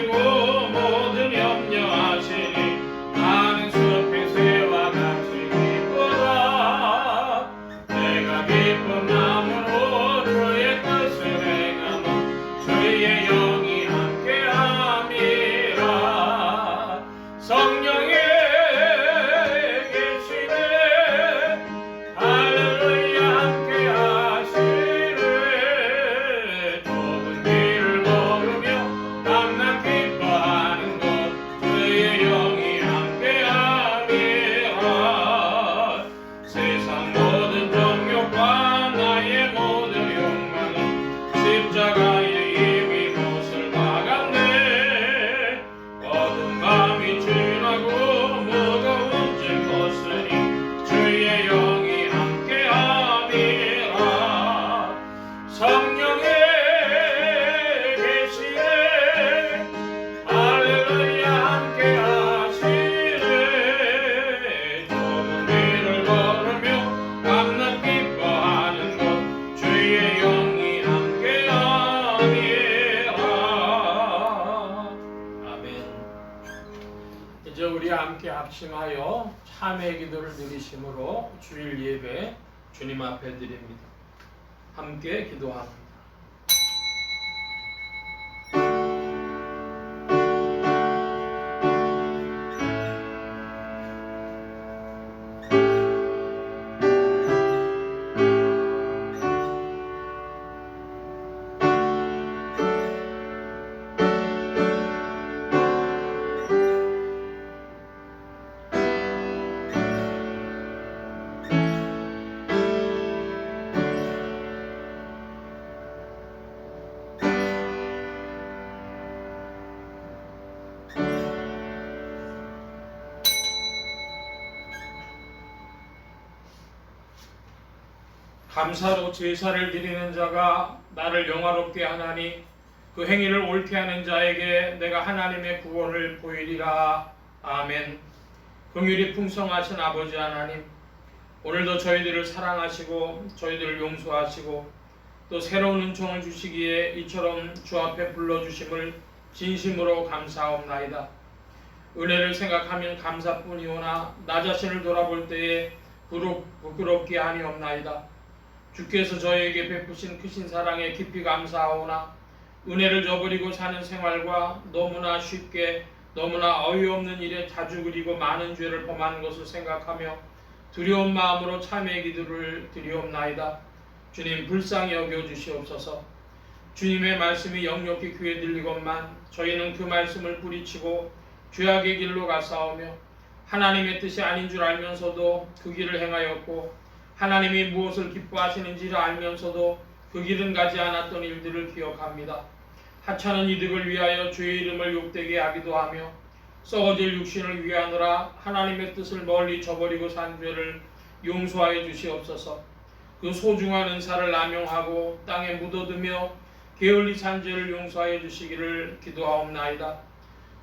보시고 모든 염려하시니 나는 숲의 새와 같이 기쁘다. 내가 기쁜 마음으로 주의 뜻을 행하면 주의 영이 함께함이라. 성령이 계시네 할렐루야 함께하시네. 좁은 길을 걸으며 밤낮 기뻐하는 것 주의 영이 함께함이라. 세상 모든 정욕과 나의 모든 욕망은 십자가에 이미 못을 박았네. 어두운 밤이 지나고 무거운 짐 벗으니 주의 영이 함께함이라. 성령이 계시네 할렐루야 함께하시네. 좁은 길을 걸으며 밤낮 기뻐하는 것 주의 영이 함께함이라. 아멘. 이제 우리 함께 합심하여 참회 기도를 드리심으로 주일 예배 주님 앞에 드립니다. 함께 기도합니다. 감사로 제사를 드리는 자가 나를 영화롭게 하나니 그 행위를 옳게 하는 자에게 내가 하나님의 구원을 보이리라. 아멘. 긍휼이 풍성하신 아버지 하나님, 오늘도 저희들을 사랑하시고 저희들을 용서하시고 또 새로운 은총을 주시기에 이처럼 주 앞에 불러주심을 진심으로 감사하옵나이다. 은혜를 생각하면 감사뿐이오나 나 자신을 돌아볼 때에 부끄럽게 하니옵나이다. 주께서 저에게 베푸신 크신 사랑에 깊이 감사하오나 은혜를 저버리고 사는 생활과 너무나 쉽게 너무나 어이없는 일에 자주 그리고 많은 죄를 범하는 것을 생각하며 두려운 마음으로 참회 기도를 드리옵나이다. 주님 불쌍히 여겨주시옵소서. 주님의 말씀이 역력히 귀에 들리건만 저희는 그 말씀을 뿌리치고 죄악의 길로 가싸우며 하나님의 뜻이 아닌 줄 알면서도 그 길을 행하였고 하나님이 무엇을 기뻐하시는지를 알면서도 그 길은 가지 않았던 일들을 기억합니다. 하찮은 이득을 위하여 주의 이름을 욕되게 하기도 하며 썩어질 육신을 위하느라 하나님의 뜻을 멀리 저버리고 산 죄를 용서하여 주시옵소서. 그 소중한 은사를 남용하고 땅에 묻어두며 게을리 산 죄를 용서하여 주시기를 기도하옵나이다.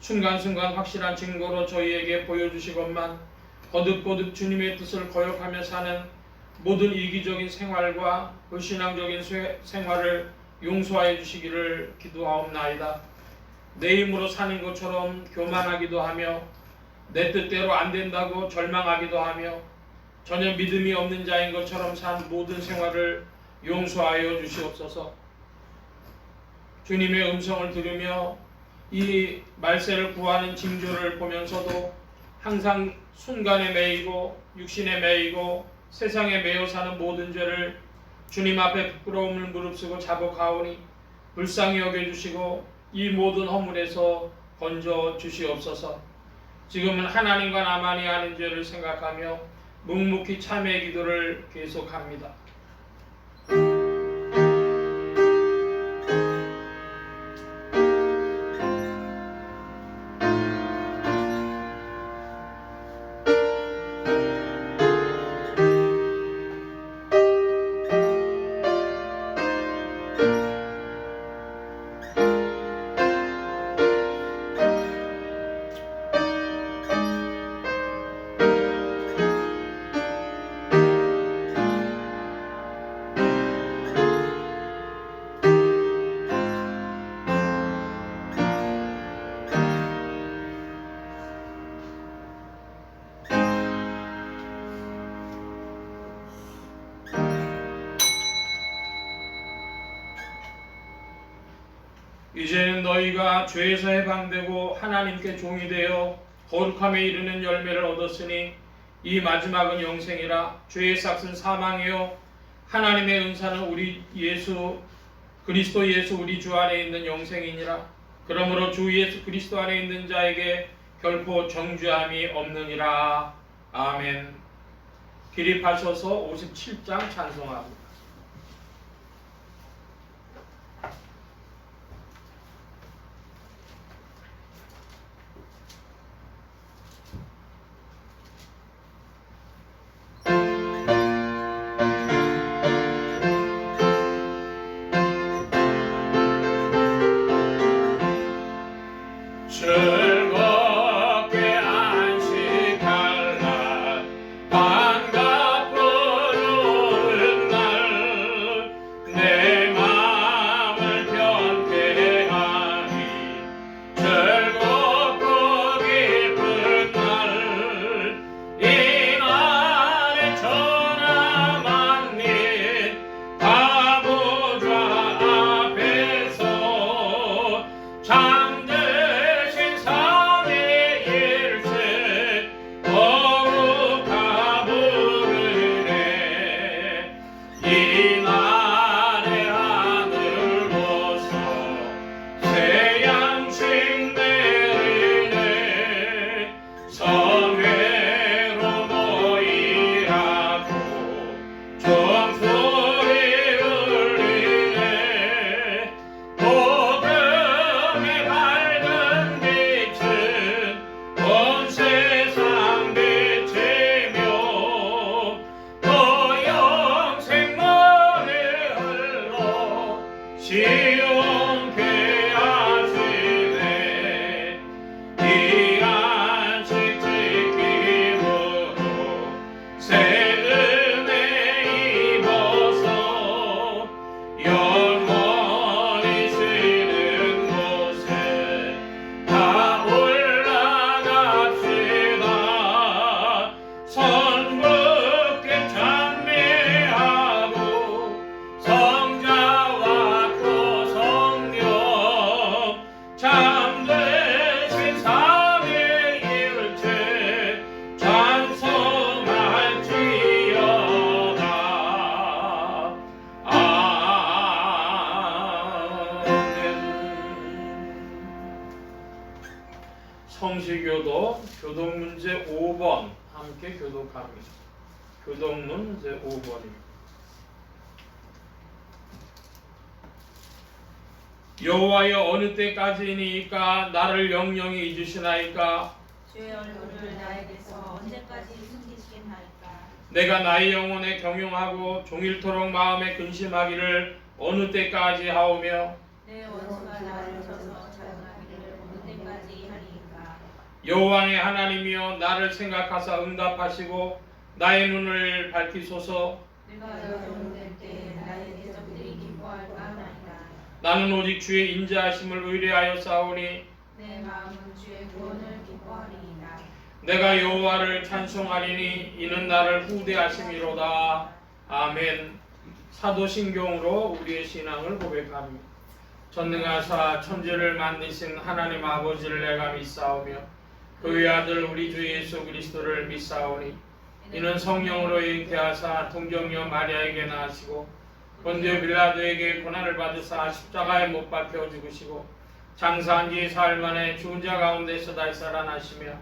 순간순간 확실한 증거로 저희에게 보여주시건만 거듭거듭 주님의 뜻을 거역하며 사는 모든 이기적인 생활과 불신앙적인 생활을 용서하여 주시기를 기도하옵나이다. 내 힘으로 사는 것처럼 교만하기도 하며 내 뜻대로 안 된다고 절망하기도 하며 전혀 믿음이 없는 자인 것처럼 산 모든 생활을 용서하여 주시옵소서. 주님의 음성을 들으며 이 말세를 구하는 징조를 보면서도 항상 순간에 매이고 육신에 매이고 세상에 매여 사는 모든 죄를 주님 앞에 부끄러움을 무릅쓰고 자복하오니 불쌍히 여겨주시고 이 모든 허물에서 건져 주시옵소서. 지금은 하나님과 나만이 하는 죄를 생각하며 묵묵히 참회 기도를 계속합니다. 이제는 너희가 죄에서 해방되고 하나님께 종이 되어 거룩함에 이르는 열매를 얻었으니 이 마지막은 영생이라. 죄의 삭은 사망이요 하나님의 은사는 우리 그리스도 예수 우리 주 안에 있는 영생이니라. 그러므로 주 예수 그리스도 안에 있는 자에게 결코 정죄함이 없느니라. 아멘. 기립하셔서 57장 찬송합니다. 즐겁게 안식할 날 반갑고 좋은 날 내 마음을 편케 하니 즐겁고 기쁜 날 이 날에 천하 만민 가보좌 앞에서 잠드신 삼위일체 거룩하 부르네. 이 날에 하늘 보소 새 양식 내리네. 성회로 모이라고 종소리 울리네. 복음의 밝은 빛은 온 세상 비치며 또 영생문이 흘러 시온케 하시네. 이 안식 지킴으로 새 은혜 입어서 영원히 쉬는 곳에 다 올라갑시다. 선붙게 찬미하고 성자와 또 성령 잠드신 삼위일체 찬송할지어다. 아멘. 성시교도 교독문제 5번 함께 교독합니다. 교독문제 5번입니다. 여호와여 어느 때까지니까 나를 영영히 잊으시나이까. 주의 얼굴을 나에게서 언제까지 숨기시겠나이까. 내가 나의 영혼에 경영하고 종일토록 마음에 근심하기를 어느 때까지 하오며. 내 원수가 나를 쳐서 자랑하기를 어느 때까지 하리이까. 여호와의 하나님이여 나를 생각하사 응답하시고 나의 눈을 밝히소서. 내가 여호와될 때 나의 대적들이 기뻐할까 하나이다. 나는 오직 주의 인자하심을 의뢰하여 싸우니 내 마음은 주의 구원을 기뻐하리이다. 내가 여호와를 찬송하리니 이는 나를 후대하심이로다. 아멘. 사도신경으로 우리의 신앙을 고백합니다. 전능하사 천지를 만드신 하나님 아버지를 내가 믿사오며 그의 아들 우리 주 예수 그리스도를 믿사오니 이는 성령으로 잉태하사 동정녀 마리아에게 낳으시고 본디오 빌라도에게 고난을 받으사 십자가에 못 박혀 죽으시고 장사한 지 사흘 만에 죽은 자 가운데서 다시 살아나시며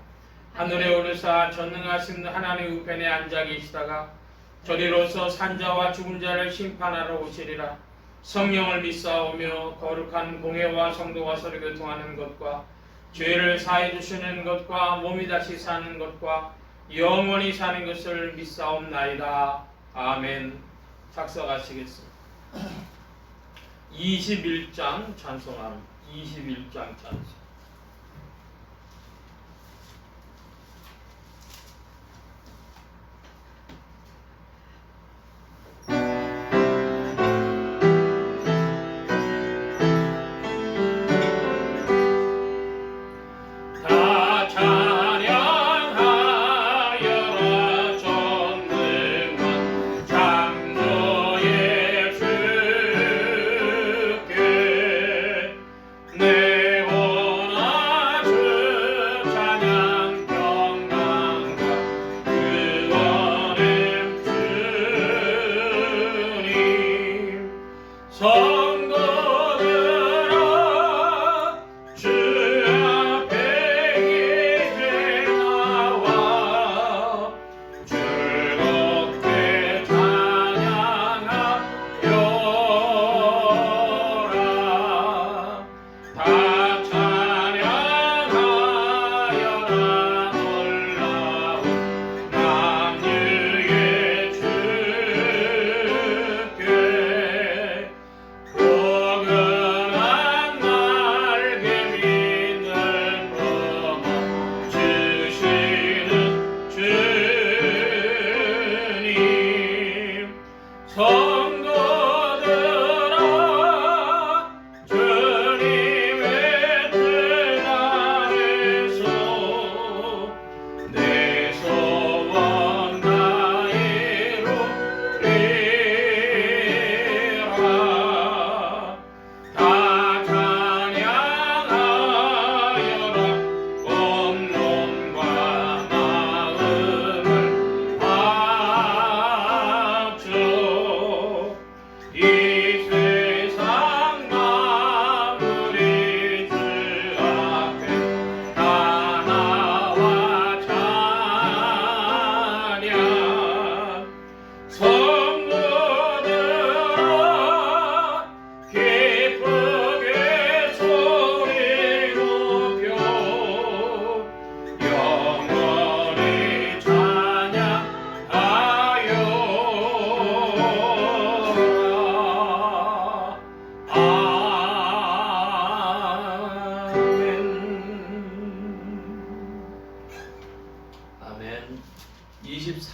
하늘에 오르사 전능하신 하나님 우편에 앉아 계시다가 저리로서 산자와 죽은 자를 심판하러 오시리라. 성령을 믿사오며 거룩한 공회와 성도와 서로 교통하는 것과 죄를 사해 주시는 것과 몸이 다시 사는 것과 영원히 사는 것을 믿사옵나이다. 아멘. 작성하시겠습니다. 21장 찬송합니다. 21장 찬송.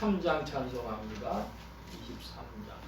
23장 찬송합니다. 23장.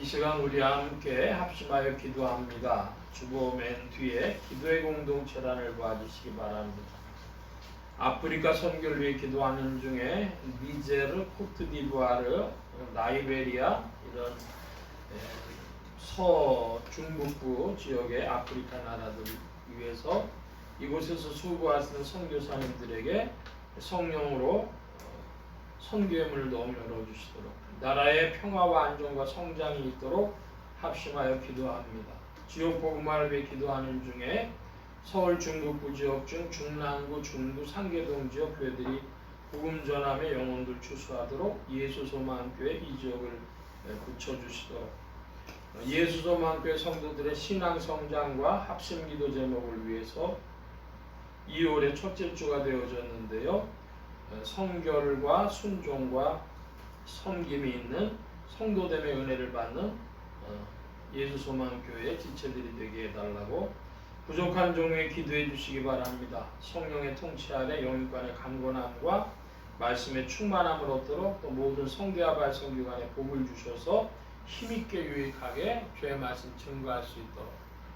이 시간 우리 함께 합심하여 기도합니다. 주보 맨 뒤에 기도의 공동체란을 봐주시기 바랍니다. 아프리카 선교를 위해 기도하는 중에 니제르, 코트디부아르, 나이베리아 이런 서중북부 지역의 아프리카 나라들을 위해서 이곳에서 수고하시는 선교사님들에게 성령으로 선교의 문을 너무 열어주시도록 나라의 평화와 안정과 성장이 있도록 합심하여 기도합니다. 지역 복음화를 위해 기도하는 중에 서울 중북부 지역 중 중랑구, 중구, 상계동 지역 교회들이 복음 전함의 영혼들 추수하도록 예수소망교회 이 지역을 붙여주시도록 예수소망교회 성도들의 신앙 성장과 합심 기도 제목을 위해서 2월의 첫째 주가 되어졌는데요. 성결과 순종과 섬김이 있는 성도됨의 은혜를 받는 예수소망교회의 지체들이 되게 해달라고 부족한 종에 기도해 주시기 바랍니다. 성령의 통치 아래 영육간의 강건함과 말씀의 충만함을 얻도록 또 모든 성대와 발성기관에 복을 주셔서 힘있게 유익하게 주의 말씀 증거할 수 있도록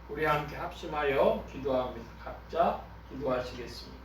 우리 함께 합심하여 기도합니다. 각자 기도하시겠습니다.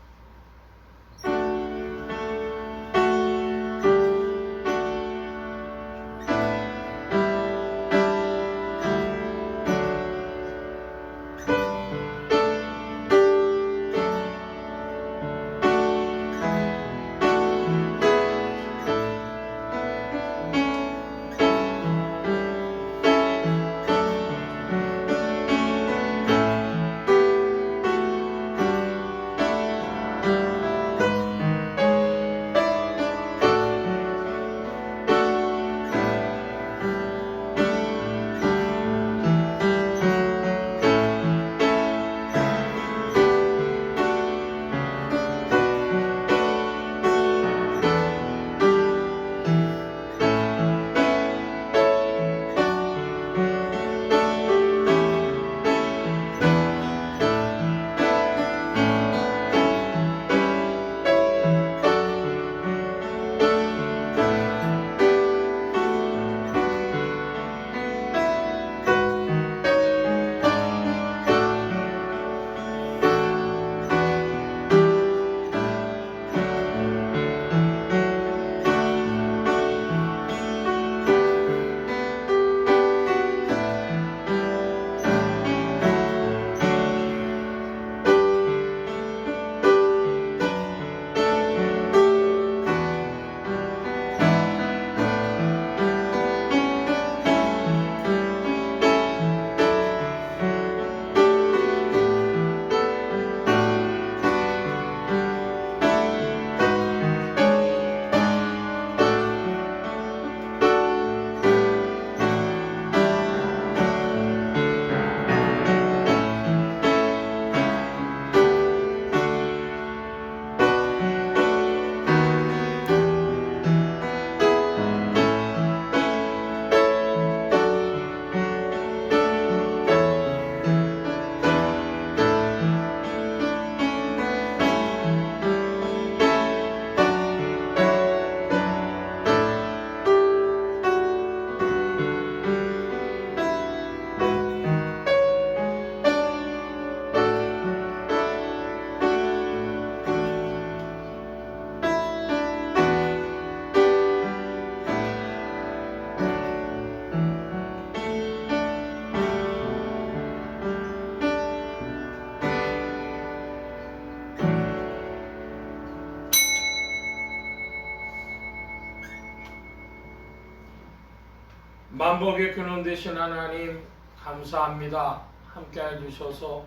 만복의 근원 되신 하나님 감사합니다. 함께해 주셔서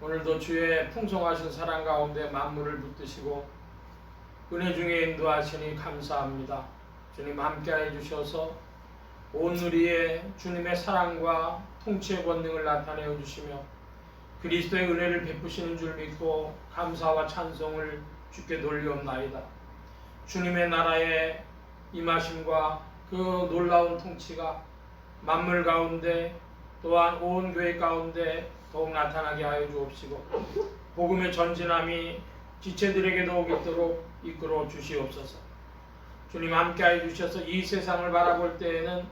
오늘도 주의 풍성하신 사랑 가운데 만물을 붙드시고 은혜 중에 인도하시니 감사합니다. 주님 함께해 주셔서 온 누리에 주님의 사랑과 통치의 권능을 나타내어 주시며 그리스도의 은혜를 베푸시는 줄 믿고 감사와 찬송을 주께 돌리옵나이다. 주님의 나라의 임하심과 그 놀라운 통치가 만물 가운데 또한 온 교회 가운데 더욱 나타나게 하여 주옵시고 복음의 전진함이 지체들에게 더욱 있도록 이끌어 주시옵소서. 주님 함께하여 주셔서 이 세상을 바라볼 때에는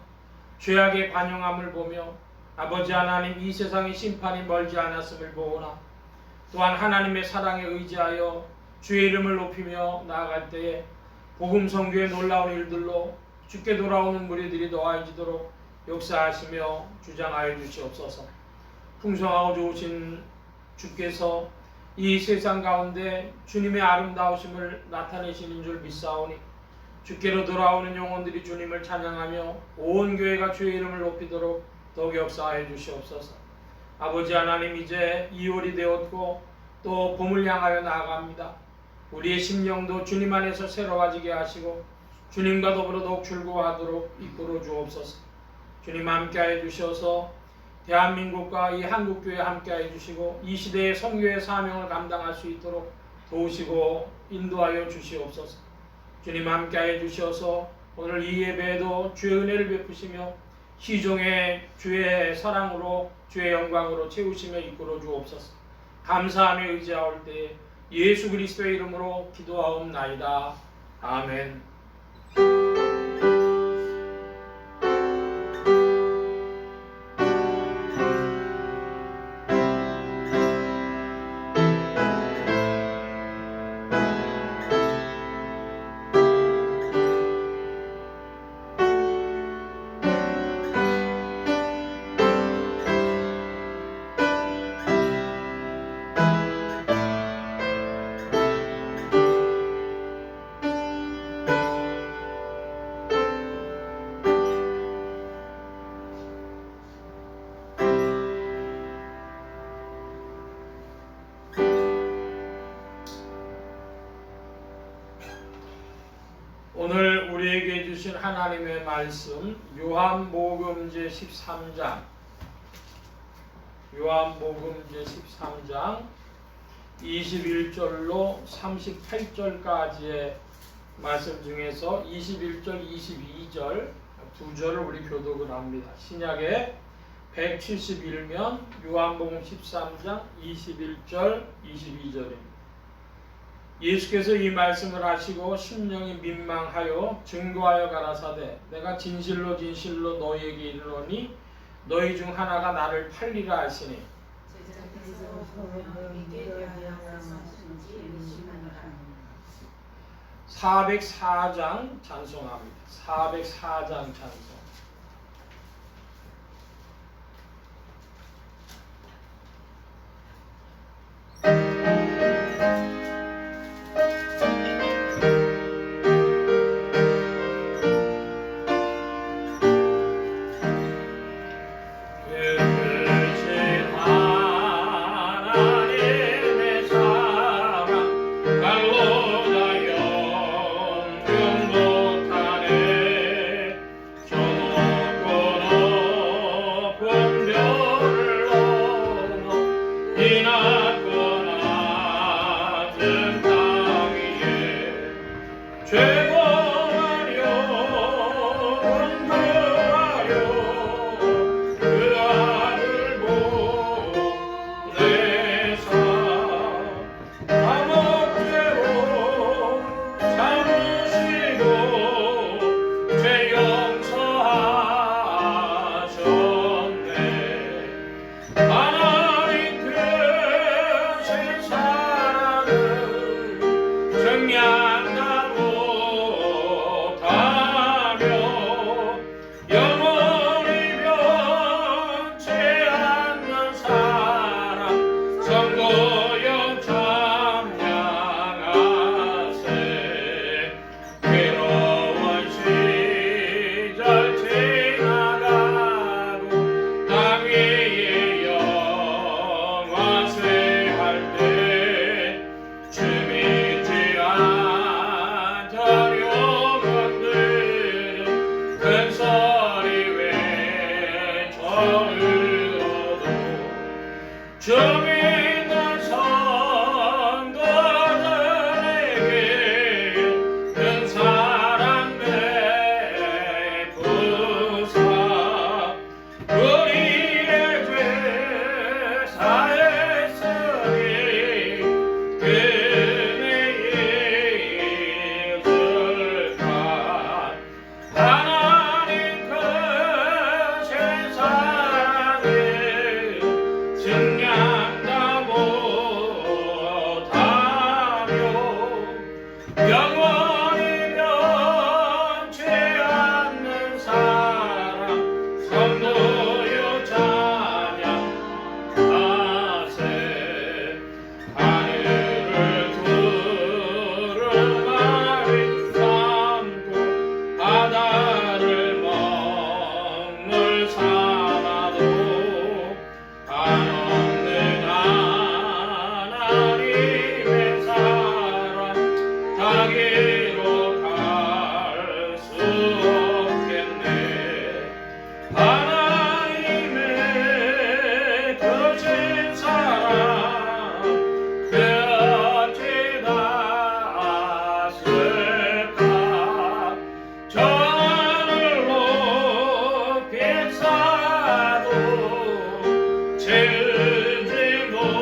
죄악의 관영함을 보며 아버지 하나님 이 세상의 심판이 멀지 않았음을 보오나 또한 하나님의 사랑에 의지하여 주의 이름을 높이며 나아갈 때에 복음 선교의 놀라운 일들로 주께 돌아오는 무리들이 더해지도록 역사하시며 주장하여 주시옵소서. 풍성하고 좋으신 주께서 이 세상 가운데 주님의 아름다우심을 나타내시는 줄 믿사오니 주께로 돌아오는 영혼들이 주님을 찬양하며 온 교회가 주의 이름을 높이도록 더욱 역사하여 주시옵소서. 아버지 하나님 이제 2월이 되었고 또 봄을 향하여 나아갑니다. 우리의 심령도 주님 안에서 새로워지게 하시고 주님과 더불어 더욱 즐거워하도록 이끌어 주옵소서. 주님 함께하여 주셔서 대한민국과 이 한국교회 함께하여 주시고 이 시대의 선교의 사명을 감당할 수 있도록 도우시고 인도하여 주시옵소서. 주님 함께하여 주셔서 오늘 이 예배에도 주의 은혜를 베푸시며 시종의 주의 사랑으로 주의 영광으로 채우시며 이끌어 주옵소서. 감사하며 의지하올 때 예수 그리스도의 이름으로 기도하옵나이다. 아멘. 오늘 우리에게 주신 하나님의 말씀 요한복음 제13장 21절로 38절까지의 말씀 중에서 21절, 22절 두 절을 우리 교독을 합니다. 신약의 171면 요한복음 13장 21절, 22절입니다. 예수께서 이 말씀을 하시고 심령이 민망하여 증거하여 가라사대 내가 진실로 진실로 너희에게 이르노니 너희 중 하나가 나를 팔리라 하시니 404장 찬송합니다. 404장 찬송. 정량하고 영원히 변치 않는 사랑 성도여 찬양하세. 하늘을 두루마리 삼고 바다를 먹물 삼아도 한없는 하나님의 사랑 자기로 갈 수 없겠네. 하나님의 거친 사랑 그 어찌 닿았을까. 저 하늘로 빛사도 채우지 못하리.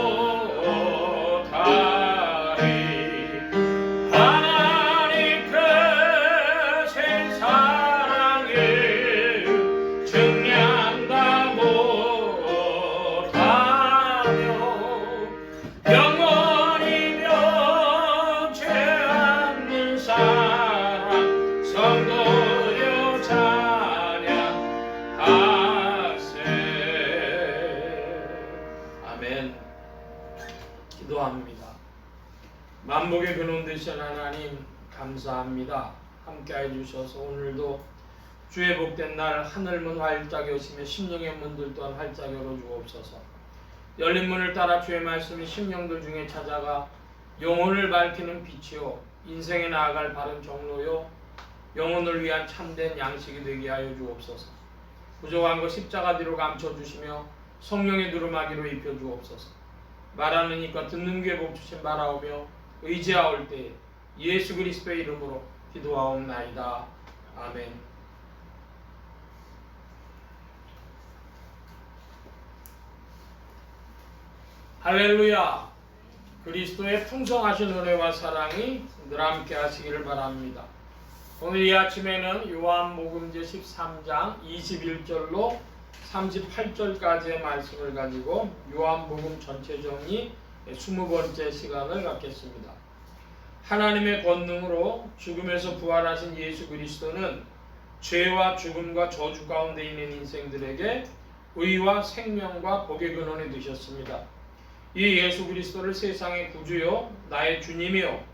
하나님 크신 사랑을 증량다 못하며 영원히 변치 않는 사랑 성도여 찬양하세. 아멘. 기도합니다. 만복의 근원 되신 하나님 감사합니다. 함께해 주셔서 오늘도 주의 복된 날 하늘문 활짝 여시며 심령의 문들 또한 활짝 열어 주옵소서. 열린 문을 따라 주의 말씀이 심령들 중에 찾아가 영혼을 밝히는 빛이요 인생에 나아갈 바른 경로요 영혼을 위한 참된 양식이 되게 하여 주옵소서. 부족한 것 십자가 뒤로 감춰주시며 성령의 두루마기로 입혀 주옵소서. 말하는 이과 듣는 귀에 복 주신 바라오며 의지하올 때에 예수 그리스도의 이름으로 기도하옵나이다. 아멘. 할렐루야. 그리스도의 풍성하신 은혜와 사랑이 늘 함께 하시기를 바랍니다. 오늘 이 아침에는 요한복음제 13장 21절로 38절까지의 말씀을 가지고 요한복음 전체 정리 20번째 시간을 갖겠습니다. 하나님의 권능으로 죽음에서 부활하신 예수 그리스도는 죄와 죽음과 저주 가운데 있는 인생들에게 의와 생명과 복의 근원이 되셨습니다. 이 예수 그리스도를 세상의 구주요 나의 주님이요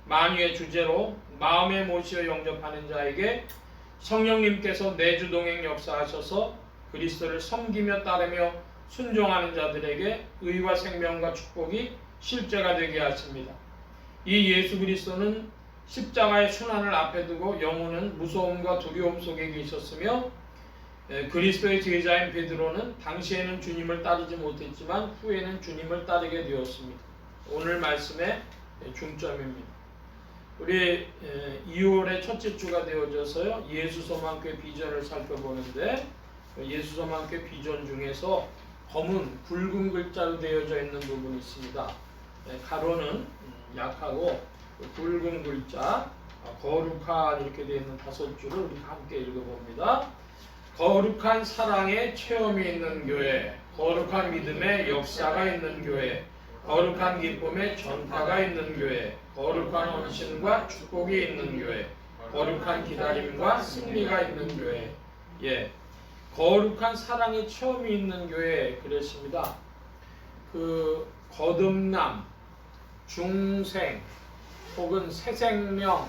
만유의 주제로 마음에 모시어 영접하는 자에게 성령님께서 내주동행 역사하셔서 그리스도를 섬기며 따르며 순종하는 자들에게 의와 생명과 축복이 실제가 되게 하십니다. 이 예수 그리스도는 십자가의 순환을 앞에 두고 영혼은 무서움과 두려움 속에 계셨으며 그리스도의 제자인 베드로는 당시에는 주님을 따르지 못했지만 후에는 주님을 따르게 되었습니다. 오늘 말씀의 중점입니다. 우리 2월의 첫째 주가 되어져서요 예수 소망교회 비전을 살펴보는데 예수 소망교회 비전 중에서 검은 굵은 글자로 되어져 있는 부분이 있습니다. 가로는 약하고 굵은 글자 거룩한 이렇게 되어 있는 5줄을 우리가 함께 읽어봅니다. 거룩한 사랑의 체험이 있는 교회, 거룩한 믿음의 역사가 있는 교회, 거룩한 기쁨의 전파가 있는 교회, 거룩한 헌신과 축복이 있는 교회, 거룩한 기다림과 승리가 있는 교회. 거룩한 사랑의 체험이 있는 교회 그랬습니다. 그 거듭남, 중생 혹은 새 생명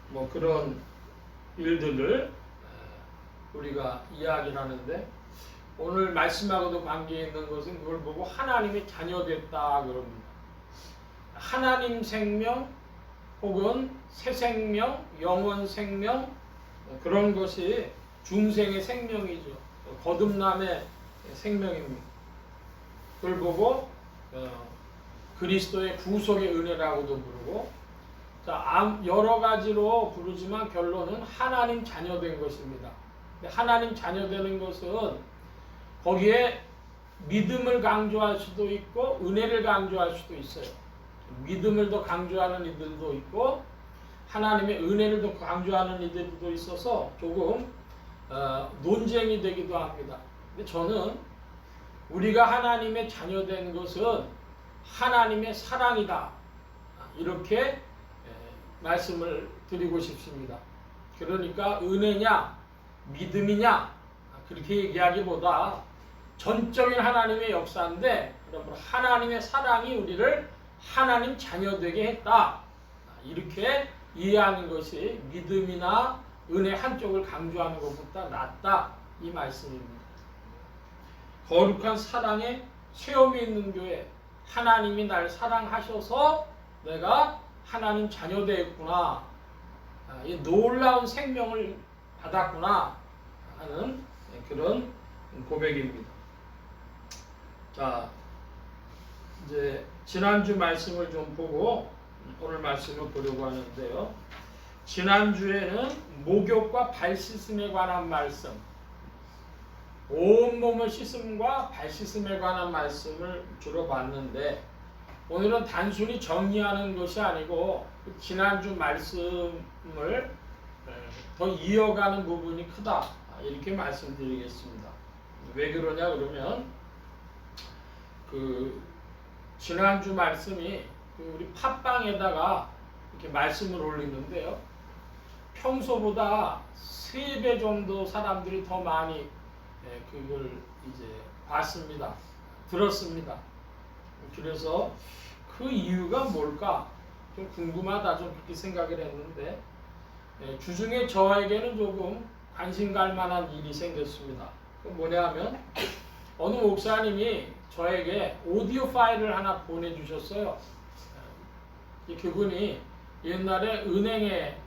뭐 그런 일들을 우리가 이야기를 하는데 오늘 말씀하고도 관계 있는 것은 그걸 보고 하나님의 자녀됐다 그럽니다. 하나님 생명 혹은 새 생명, 영원 생명 그런 것이 중생의 생명이죠. 거듭남의 생명입니다. 그걸 보고 그리스도의 구속의 은혜라고도 부르고 여러 가지로 부르지만 결론은 하나님 자녀된 것입니다. 하나님 자녀되는 것은 거기에 믿음을 강조할 수도 있고 은혜를 강조할 수도 있어요. 믿음을 더 강조하는 이들도 있고 하나님의 은혜를 더 강조하는 이들도 있어서 조금 논쟁이 되기도 합니다. 근데 저는 우리가 하나님의 자녀된 것은 하나님의 사랑이다 이렇게 말씀을 드리고 싶습니다. 그러니까 은혜냐 믿음이냐 그렇게 얘기하기보다 전적인 하나님의 역사인데, 그러므로 하나님의 사랑이 우리를 하나님 자녀 되게 했다, 이렇게 이해하는 것이 믿음이나 은혜 한쪽을 강조하는 것보다 낫다, 이 말씀입니다. 거룩한 사랑에 체험이 있는 교회, 하나님이 날 사랑하셔서 내가 하나님 자녀 되었구나, 이 놀라운 생명을 받았구나 하는 그런 고백입니다. 자, 이제 지난주 말씀을 좀 보고 오늘 말씀을 보려고 하는데요. 지난주에는 목욕과 발 씻음에 관한 말씀, 온몸을 씻음과 발 씻음에 관한 말씀을 주로 봤는데, 오늘은 단순히 정리하는 것이 아니고 지난주 말씀을 더 이어가는 부분이 크다, 이렇게 말씀드리겠습니다. 왜 그러냐 그러면 지난주 말씀이 우리 팟빵에다가 이렇게 말씀을 올리는데요, 평소보다 3배 정도 사람들이 더 많이 그걸 이제 봤습니다. 들었습니다. 그래서 그 이유가 뭘까 좀 궁금하다, 좀 그렇게 생각을 했는데, 주중에 저에게는 조금 관심 갈 만한 일이 생겼습니다. 그 뭐냐 하면 어느 목사님이 저에게 오디오 파일을 하나 보내주셨어요. 그분이 옛날에 은행에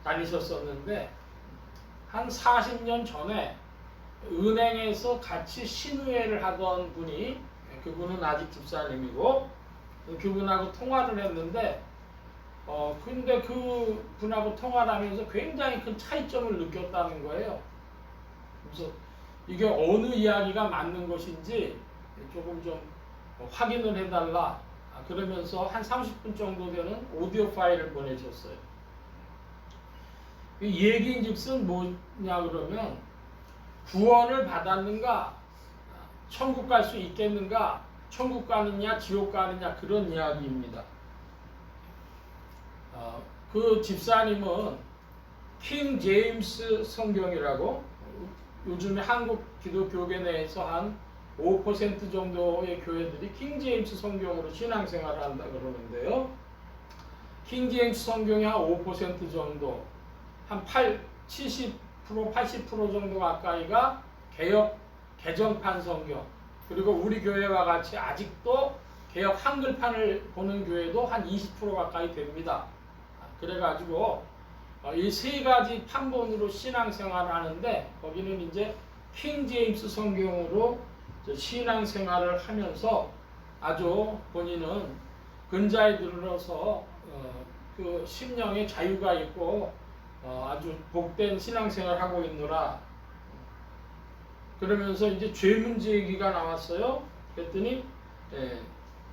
다니셨었는데 한 40년 전에 은행에서 같이 신우회를 하던 분이, 그분은 아직 집사님이고, 그분하고 통화를 했는데 근데 그 분하고 통화를 하면서 굉장히 큰 차이점을 느꼈다는 거예요. 그래서 이게 어느 이야기가 맞는 것인지 조금 좀 확인을 해달라, 그러면서 한 30분 정도 되는 오디오 파일을 보내셨어요. 이 얘기인즉슨 뭐냐 그러면 구원을 받았는가, 천국 갈 수 있겠는가, 천국 가느냐 지옥 가느냐, 그런 이야기입니다. 그 집사님은 킹 제임스 성경이라고, 요즘에 한국 기독교계 내에서 한 5% 정도의 교회들이 킹 제임스 성경으로 신앙생활을 한다 그러는데요. 킹 제임스 성경이 한 5% 정도, 한 70% 80% 정도 가까이가 개역 개정판 성경, 그리고 우리 교회와 같이 아직도 개역 한글판을 보는 교회도 한 20% 가까이 됩니다. 그래가지고 이 3가지 판본으로 신앙생활을 하는데, 거기는 이제 킹 제임스 성경으로 신앙생활을 하면서 아주 본인은 근자에 들어서 그 심령의 자유가 있고 아주 복된 신앙생활을 하고 있노라. 그러면서 이제 죄 문제 얘기가 나왔어요. 그랬더니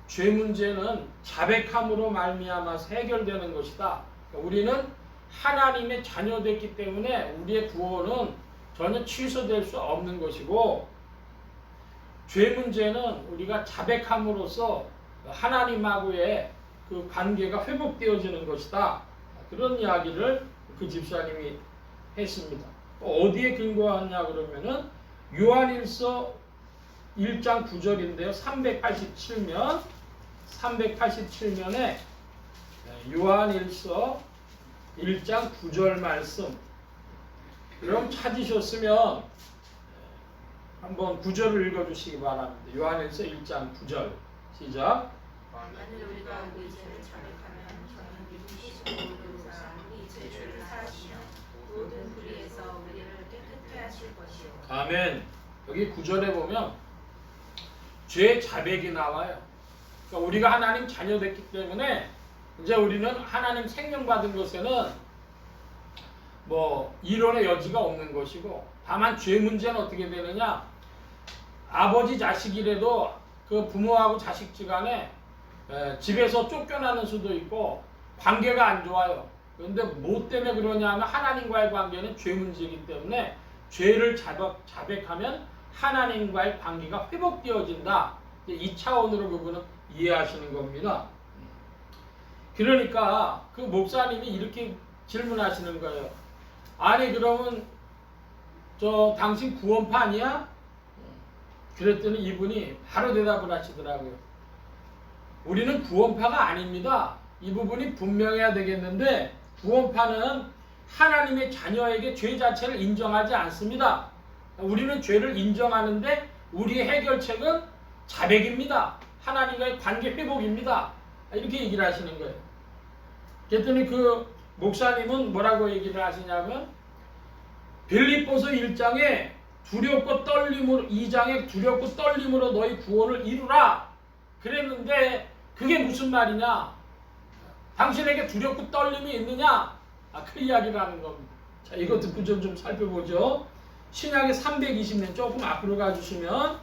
죄 문제는 자백함으로 말미암아서 해결되는 것이다. 그러니까 우리는 하나님의 자녀됐기 때문에 우리의 구원은 전혀 취소될 수 없는 것이고, 죄 문제는 우리가 자백함으로써 하나님하고의 그 관계가 회복되어지는 것이다. 그런 이야기를 그 집사님이 했습니다. 어디에 근거하냐 그러면은 요한일서 1장 9절인데요. 387면에 요한일서 1장 9절 말씀, 그럼 찾으셨으면 한번 9절을 읽어주시기 바랍니다. 요한일서 1장 9절 시작. 만일 우리가 우리 죄를 자백하면 저는 믿으시고 모든 사람이 죄를 사하시며 모든 불의에서 우리를 깨끗게 하실 것이요. 아멘. 여기 9절에 보면 죄 자백이 나와요. 그러니까 우리가 하나님 자녀 됐기 때문에 이제 우리는 하나님 생명 받은 것에는 뭐 이론의 여지가 없는 것이고, 다만 죄 문제는 어떻게 되느냐, 아버지 자식이라도 그 부모하고 자식지간에 집에서 쫓겨나는 수도 있고 관계가 안 좋아요. 그런데 뭐 때문에 그러냐 하면 하나님과의 관계는 죄 문제이기 때문에 죄를 자백하면 하나님과의 관계가 회복되어진다. 이 차원으로 그분은 이해하시는 겁니다. 그러니까 그 목사님이 이렇게 질문하시는 거예요. 아니 그러면 저 당신 구원파 아니야? 그랬더니 이분이 바로 대답을 하시더라고요. 우리는 구원파가 아닙니다. 이 부분이 분명해야 되겠는데 구원파는 하나님의 자녀에게 죄 자체를 인정하지 않습니다. 우리는 죄를 인정하는데 우리의 해결책은 자백입니다. 하나님과의 관계 회복입니다. 이렇게 얘기를 하시는 거예요. 그랬더니 그 목사님은 뭐라고 얘기를 하시냐면 빌립보서 1장에 두렵고 떨림으로 2장에 두렵고 떨림으로 너희 구원을 이루라 그랬는데 그게 무슨 말이냐? 당신에게 두렵고 떨림이 있느냐? 그 이야기를 하는 겁니다. 자, 이거 듣고 좀 살펴보죠. 신약의 320년 조금 앞으로 가주시면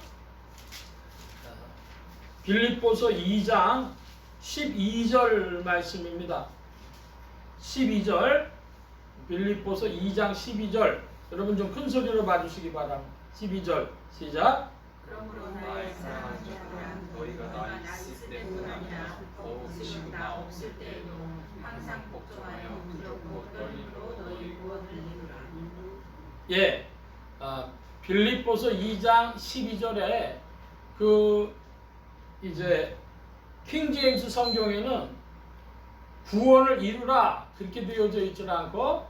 빌립보서 2장 12절 말씀입니다. 12절 빌립보서 2장 12절 여러분 좀 큰 소리로 봐주시기 바랍니다. 12절 시작. 그러므로 나의 사랑하는 자들아 너희가 나 있을 때뿐 아니라 지금 나 없을 때에도 항상 복종하여 두렵고 떨림으로 너희 구원을 이루라. 예, 빌립보서 2장 12절에 그 이제 킹제임스 성경에는 구원을 이루라 그렇게 되어져 있지 않고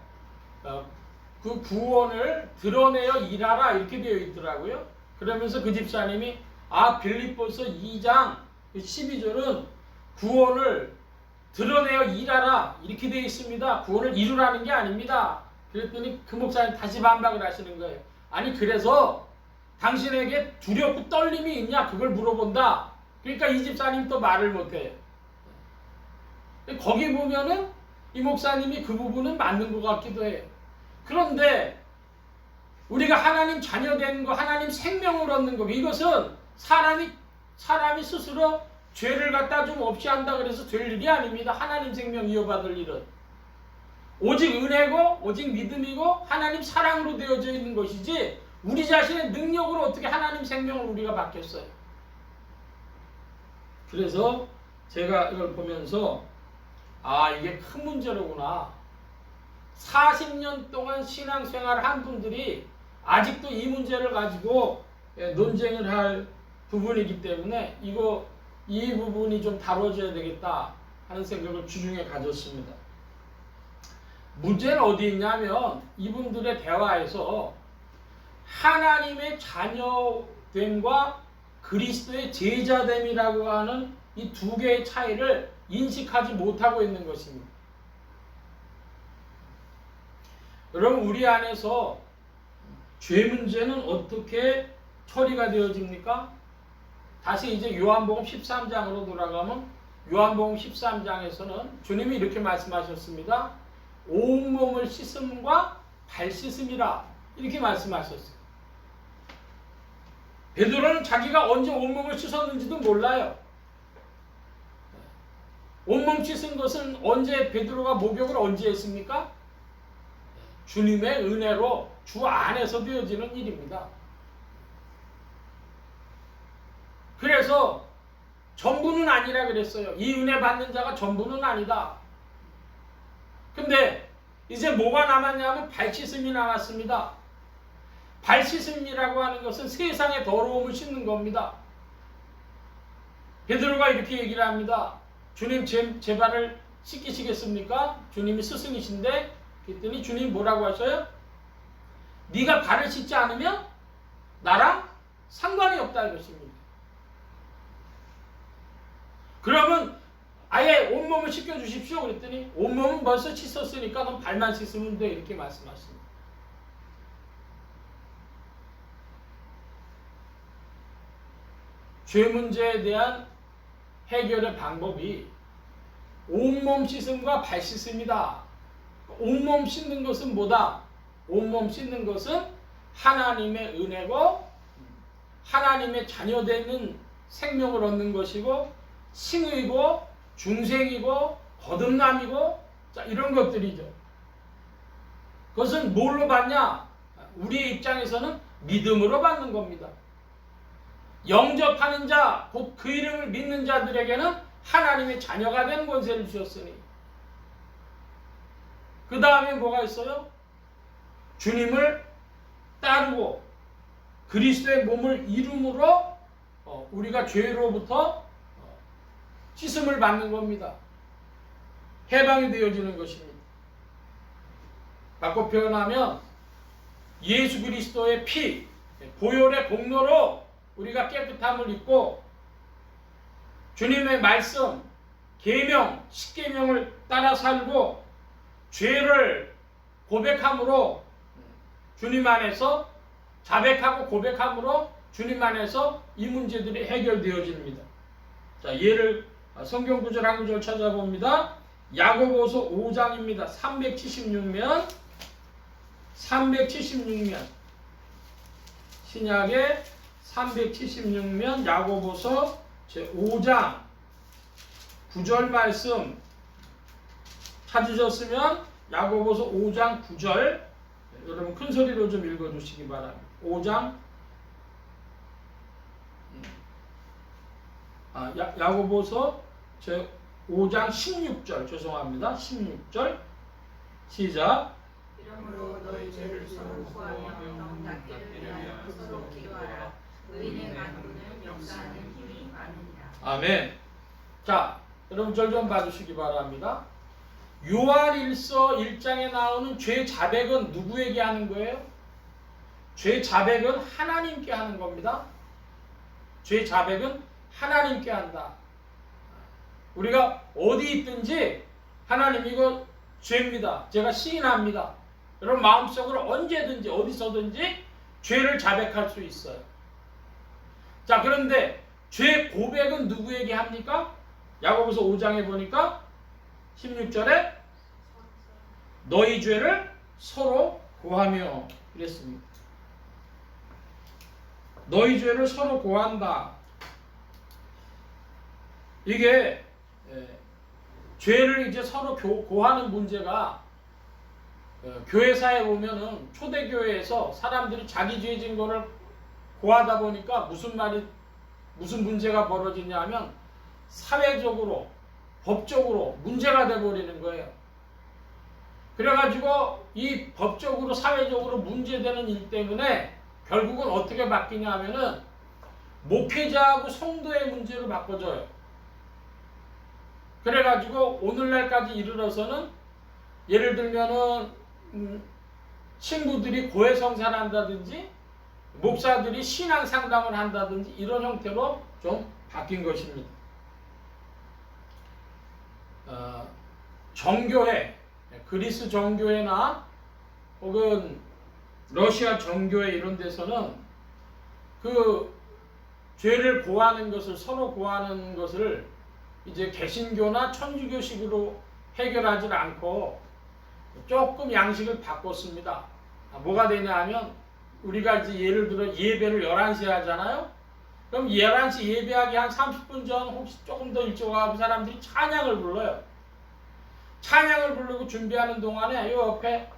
그 구원을 드러내어 일하라 이렇게 되어 있더라고요. 그러면서 그 집사님이 빌립보서 2장 12절은 구원을 드러내어 일하라 이렇게 되어 있습니다. 구원을 이루라는 게 아닙니다. 그랬더니 그 목사님 다시 반박을 하시는 거예요. 아니 그래서 당신에게 두렵고 떨림이 있냐 그걸 물어본다. 그러니까 이 집사님 또 말을 못해요. 거기 보면은 이 목사님이 그 부분은 맞는 것 같기도 해요. 그런데 우리가 하나님 자녀 되는 거, 하나님 생명을 얻는 거, 이것은 사람이 스스로 죄를 갖다 좀 없이 한다 그래서 될 일이 아닙니다. 하나님 생명 이어받을 일은 오직 은혜고 오직 믿음이고 하나님 사랑으로 되어져 있는 것이지 우리 자신의 능력으로 어떻게 하나님 생명을 우리가 받겠어요. 그래서 제가 이걸 보면서 이게 큰 문제로구나. 40년 동안 신앙생활을 한 분들이 아직도 이 문제를 가지고 논쟁을 할 부분이기 때문에 이 부분이 좀 다뤄져야 되겠다 하는 생각을 주중에 가졌습니다. 문제는 어디 있냐면 이분들의 대화에서 하나님의 자녀됨과 그리스도의 제자됨이라고 하는 이 두 개의 차이를 인식하지 못하고 있는 것입니다. 여러분 우리 안에서 죄 문제는 어떻게 처리가 되어집니까? 다시 이제 요한복음 13장으로 돌아가면 요한복음 13장에서는 주님이 이렇게 말씀하셨습니다. 온몸을 씻음과 발 씻음이라 이렇게 말씀하셨어요. 베드로는 자기가 언제 온몸을 씻었는지도 몰라요. 온몸 씻은 것은 언제 베드로가 목욕을 언제 했습니까? 주님의 은혜로 주 안에서 되어지는 일입니다. 그래서 전부는 아니라 그랬어요. 이 은혜 받는 자가 전부는 아니다. 근데 이제 뭐가 남았냐면 발 씻음이 남았습니다. 발 씻음이라고 하는 것은 세상의 더러움을 씻는 겁니다. 베드로가 이렇게 얘기를 합니다. 주님 제 발을 씻기시겠습니까? 주님이 스승이신데 그랬더니 주님 뭐라고 하셔요? 네가 발을 씻지 않으면 나랑 상관이 없다 이것입니다. 그러면 아예 온몸을 씻겨주십시오 그랬더니 온몸은 벌써 씻었으니까 넌 발만 씻으면 돼 이렇게 말씀하십니다. 죄 문제에 대한 해결의 방법이 온몸 씻음과 발 씻음이다. 온몸 씻는 것은 뭐다? 온몸 씻는 것은 하나님의 은혜고 하나님의 자녀되는 생명을 얻는 것이고 칭의고 중생이고 거듭남이고 이런 것들이죠. 그것은 뭘로 받냐? 우리의 입장에서는 믿음으로 받는 겁니다. 영접하는 자, 곧 그 이름을 믿는 자들에게는 하나님의 자녀가 된 권세를 주셨으니. 그 다음에 뭐가 있어요? 주님을 따르고 그리스도의 몸을 이룸으로 우리가 죄로부터 씻음을 받는 겁니다. 해방이 되어지는 것입니다. 바꿔 표현하면 예수 그리스도의 피, 보혈의 공로로 우리가 깨끗함을 입고 주님의 말씀, 계명, 십계명을 따라 살고 죄를 고백함으로 주님 안에서 자백하고 고백함으로 주님 안에서 이 문제들이 해결되어집니다. 자, 예를 성경 구절 한 구절 찾아봅니다. 야고보서 5장입니다. 376면 신약의 376면 야고보서 제5장 9절 말씀 찾으셨으면 야고보서 5장 9절 여러분 큰 소리로 좀 읽어주시기 바랍니다. 5장 야고보서 제5장 16절 죄송합니다. 16절 시작. 이러므로 너희 죄를 서로 구하며 병 낫기를 위하여 서로 기도하라. 의인의 간구는 역사하는 힘이 많으니라. 아멘. 자, 여러분 절 좀 봐주시기 바랍니다. 요한일서 1장에 나오는 죄 자백은 누구에게 하는 거예요? 죄 자백은 하나님께 하는 겁니다. 죄 자백은 하나님께 한다. 우리가 어디 있든지 하나님 이거 죄입니다. 제가 시인합니다. 여러분 마음속으로 언제든지 어디서든지 죄를 자백할 수 있어요. 자, 그런데 죄 고백은 누구에게 합니까? 야고보서 5장에 보니까 16절에 너희 죄를 서로 고하며 이랬습니다. 너희 죄를 서로 고한다. 이게 죄를 이제 서로 고하는 문제가 교회사에 보면은 초대교회에서 사람들이 자기 죄 증거를 고하다 보니까 무슨 문제가 벌어지냐 하면 사회적으로 법적으로 문제가 돼버리는 거예요. 그래가지고 이 법적으로 사회적으로 문제되는 일 때문에 결국은 어떻게 바뀌냐 하면은 목회자하고 성도의 문제로 바꿔져요. 그래가지고 오늘날까지 이르러서는 예를 들면은 친구들이 고해성사를 한다든지 목사들이 신앙 상담을 한다든지 이런 형태로 좀 바뀐 것입니다. 정교회, 그리스 정교회나 혹은 러시아 정교회 이런 데서는 그 죄를 고하는 것을 서로 고하는 것을 이제 개신교나 천주교식으로 해결하지 않고 조금 양식을 바꿨습니다. 뭐가 되냐 하면 우리가 이제 예를 들어 예배를 11시에 하잖아요. 그럼 11시 예배하기 한 30분 전 혹시 조금 더 일찍 와서 사람들이 찬양을 불러요. 찬양을 부르고 준비하는 동안에 이 옆에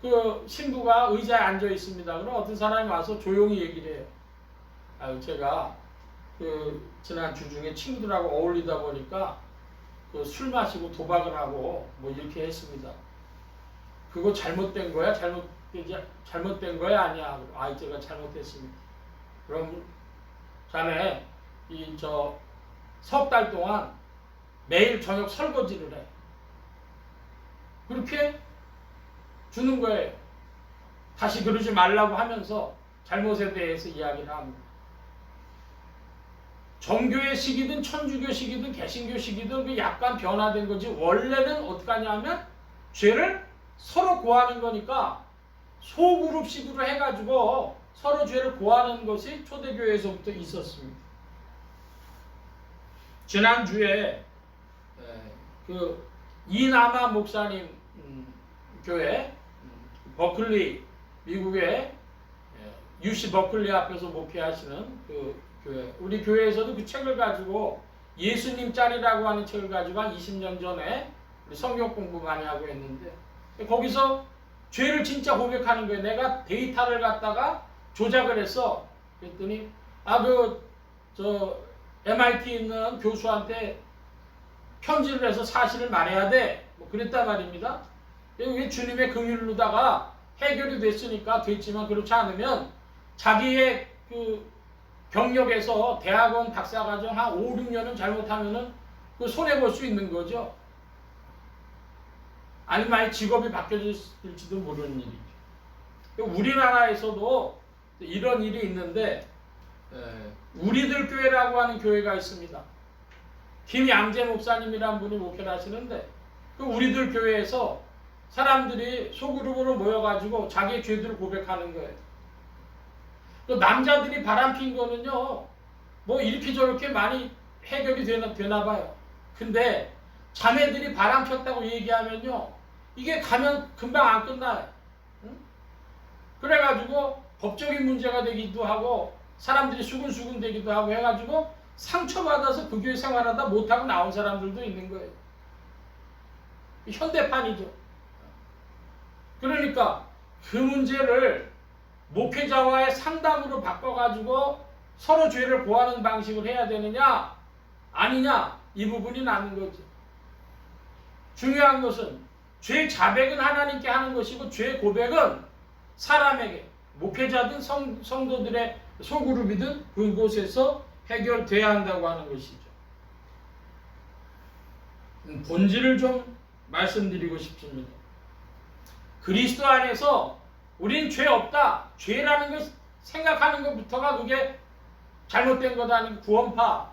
그 신부가 의자에 앉아 있습니다. 그럼 어떤 사람이 와서 조용히 얘기를 해요. 제가 그 지난 주 중에 친구들하고 어울리다 보니까 그 술 마시고 도박을 하고 뭐 이렇게 했습니다. 그거 잘못된 거야? 잘못된 거야? 아니야? 제가 잘못했습니다. 그럼 자네 석 달 동안 매일 저녁 설거지를 해. 그렇게 주는 거예요. 다시 그러지 말라고 하면서 잘못에 대해서 이야기를 합니다. 정교회식이든 천주교식이든 개신교식이든 그 약간 변화된 거지 원래는 어떻게 하냐면 죄를 서로 고하는 거니까 소그룹식으로 해가지고 서로 죄를 고하는 것이 초대교회에서부터 있었습니다. 지난주에 그 이나마 목사님 교회 버클리 미국의 UC 버클리 앞에서 목회하시는 그 교회 우리 교회에서도 그 책을 가지고 예수님 짤이라고 하는 책을 가지고 한 20년 전에 우리 성경 공부 많이 하고 했는데 거기서 죄를 진짜 고백하는 거예요. 내가 데이터를 갖다가 조작을 했어. 그랬더니 MIT 있는 교수한테 편지를 해서 사실을 말해야 돼. 뭐 그랬단 말입니다. 이게 주님의 긍휼로다가 해결이 됐으니까 됐지만 그렇지 않으면 자기의 그 경력에서 대학원 박사과정 한 5, 6년은 잘못하면은 그 손해볼 수 있는 거죠. 아니면 아예 직업이 바뀌어질지도 모르는 일이죠. 우리나라에서도 이런 일이 있는데 우리들 교회라고 하는 교회가 있습니다. 김양재 목사님이라는 분이 목회를 하시는데 그 우리들 교회에서 사람들이 소그룹으로 모여가지고 자기의 죄들을 고백하는 거예요. 또 남자들이 바람핀 거는요, 뭐 이렇게 저렇게 많이 해결이 되나 봐요. 근데 자매들이 바람폈다고 얘기하면요, 이게 가면 금방 안 끝나요. 응? 그래가지고 법적인 문제가 되기도 하고 사람들이 수근수근 되기도 하고 해가지고 상처받아서 그 교회 생활하다 못하고 나온 사람들도 있는 거예요. 현대판이죠. 그러니까 그 문제를 목회자와의 상담으로 바꿔가지고 서로 죄를 고하는 방식을 해야 되느냐 아니냐 이 부분이 나는 거죠. 중요한 것은 죄 자백은 하나님께 하는 것이고 죄 고백은 사람에게 목회자든 성도들의 소그룹이든 그곳에서 해결돼야 한다고 하는 것이죠. 본질을 좀 말씀드리고 싶습니다. 그리스도 안에서 우린 죄 없다. 죄라는 걸 생각하는 것부터가 그게 잘못된 거다는 구원파.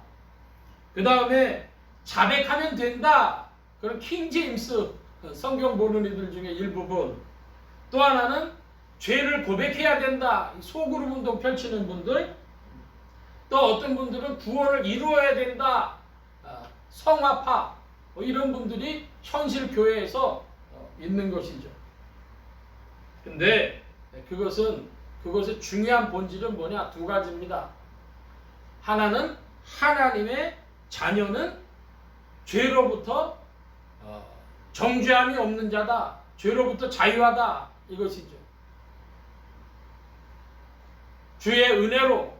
그 다음에 자백하면 된다. 그런 킹 제임스 성경 보는 이들 중에 일부분. 또 하나는 죄를 고백해야 된다. 소그룹 운동 펼치는 분들. 또 어떤 분들은 구원을 이루어야 된다. 성화파. 이런 분들이 현실 교회에서 있는 것이죠. 근데 그것의 중요한 본질은 뭐냐? 두 가지입니다. 하나는 하나님의 자녀는 죄로부터 정죄함이 없는 자다. 죄로부터 자유하다. 이것이죠. 주의 은혜로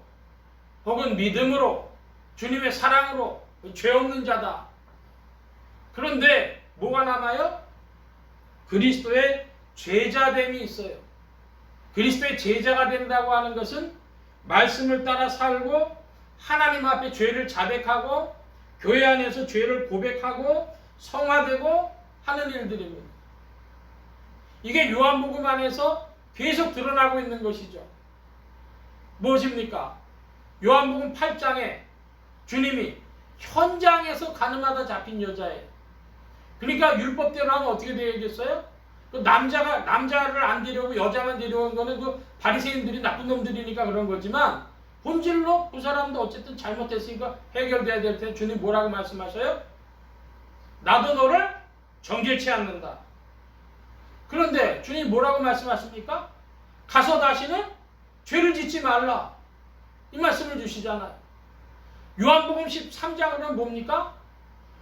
혹은 믿음으로 주님의 사랑으로 죄 없는 자다. 그런데 뭐가 남아요? 그리스도의 제자됨이 있어요. 그리스도의 제자가 된다고 하는 것은 말씀을 따라 살고 하나님 앞에 죄를 자백하고 교회 안에서 죄를 고백하고 성화되고 하는 일들입니다. 이게 요한복음 안에서 계속 드러나고 있는 것이죠. 무엇입니까? 요한복음 8장에 주님이 현장에서 가늠하다 잡힌 여자예요. 그러니까 율법대로 하면 어떻게 되겠어요? 그 남자를 안 데려오고 여자만 데려온 거는 그 바리새인들이 나쁜 놈들이니까 그런 거지만 본질로 그 사람도 어쨌든 잘못했으니까 해결돼야 될 텐데 주님 뭐라고 말씀하셔요? 나도 너를 정죄치 않는다. 그런데 주님 뭐라고 말씀하십니까? 가서 다시는 죄를 짓지 말라. 이 말씀을 주시잖아요. 요한복음 13장은 뭡니까?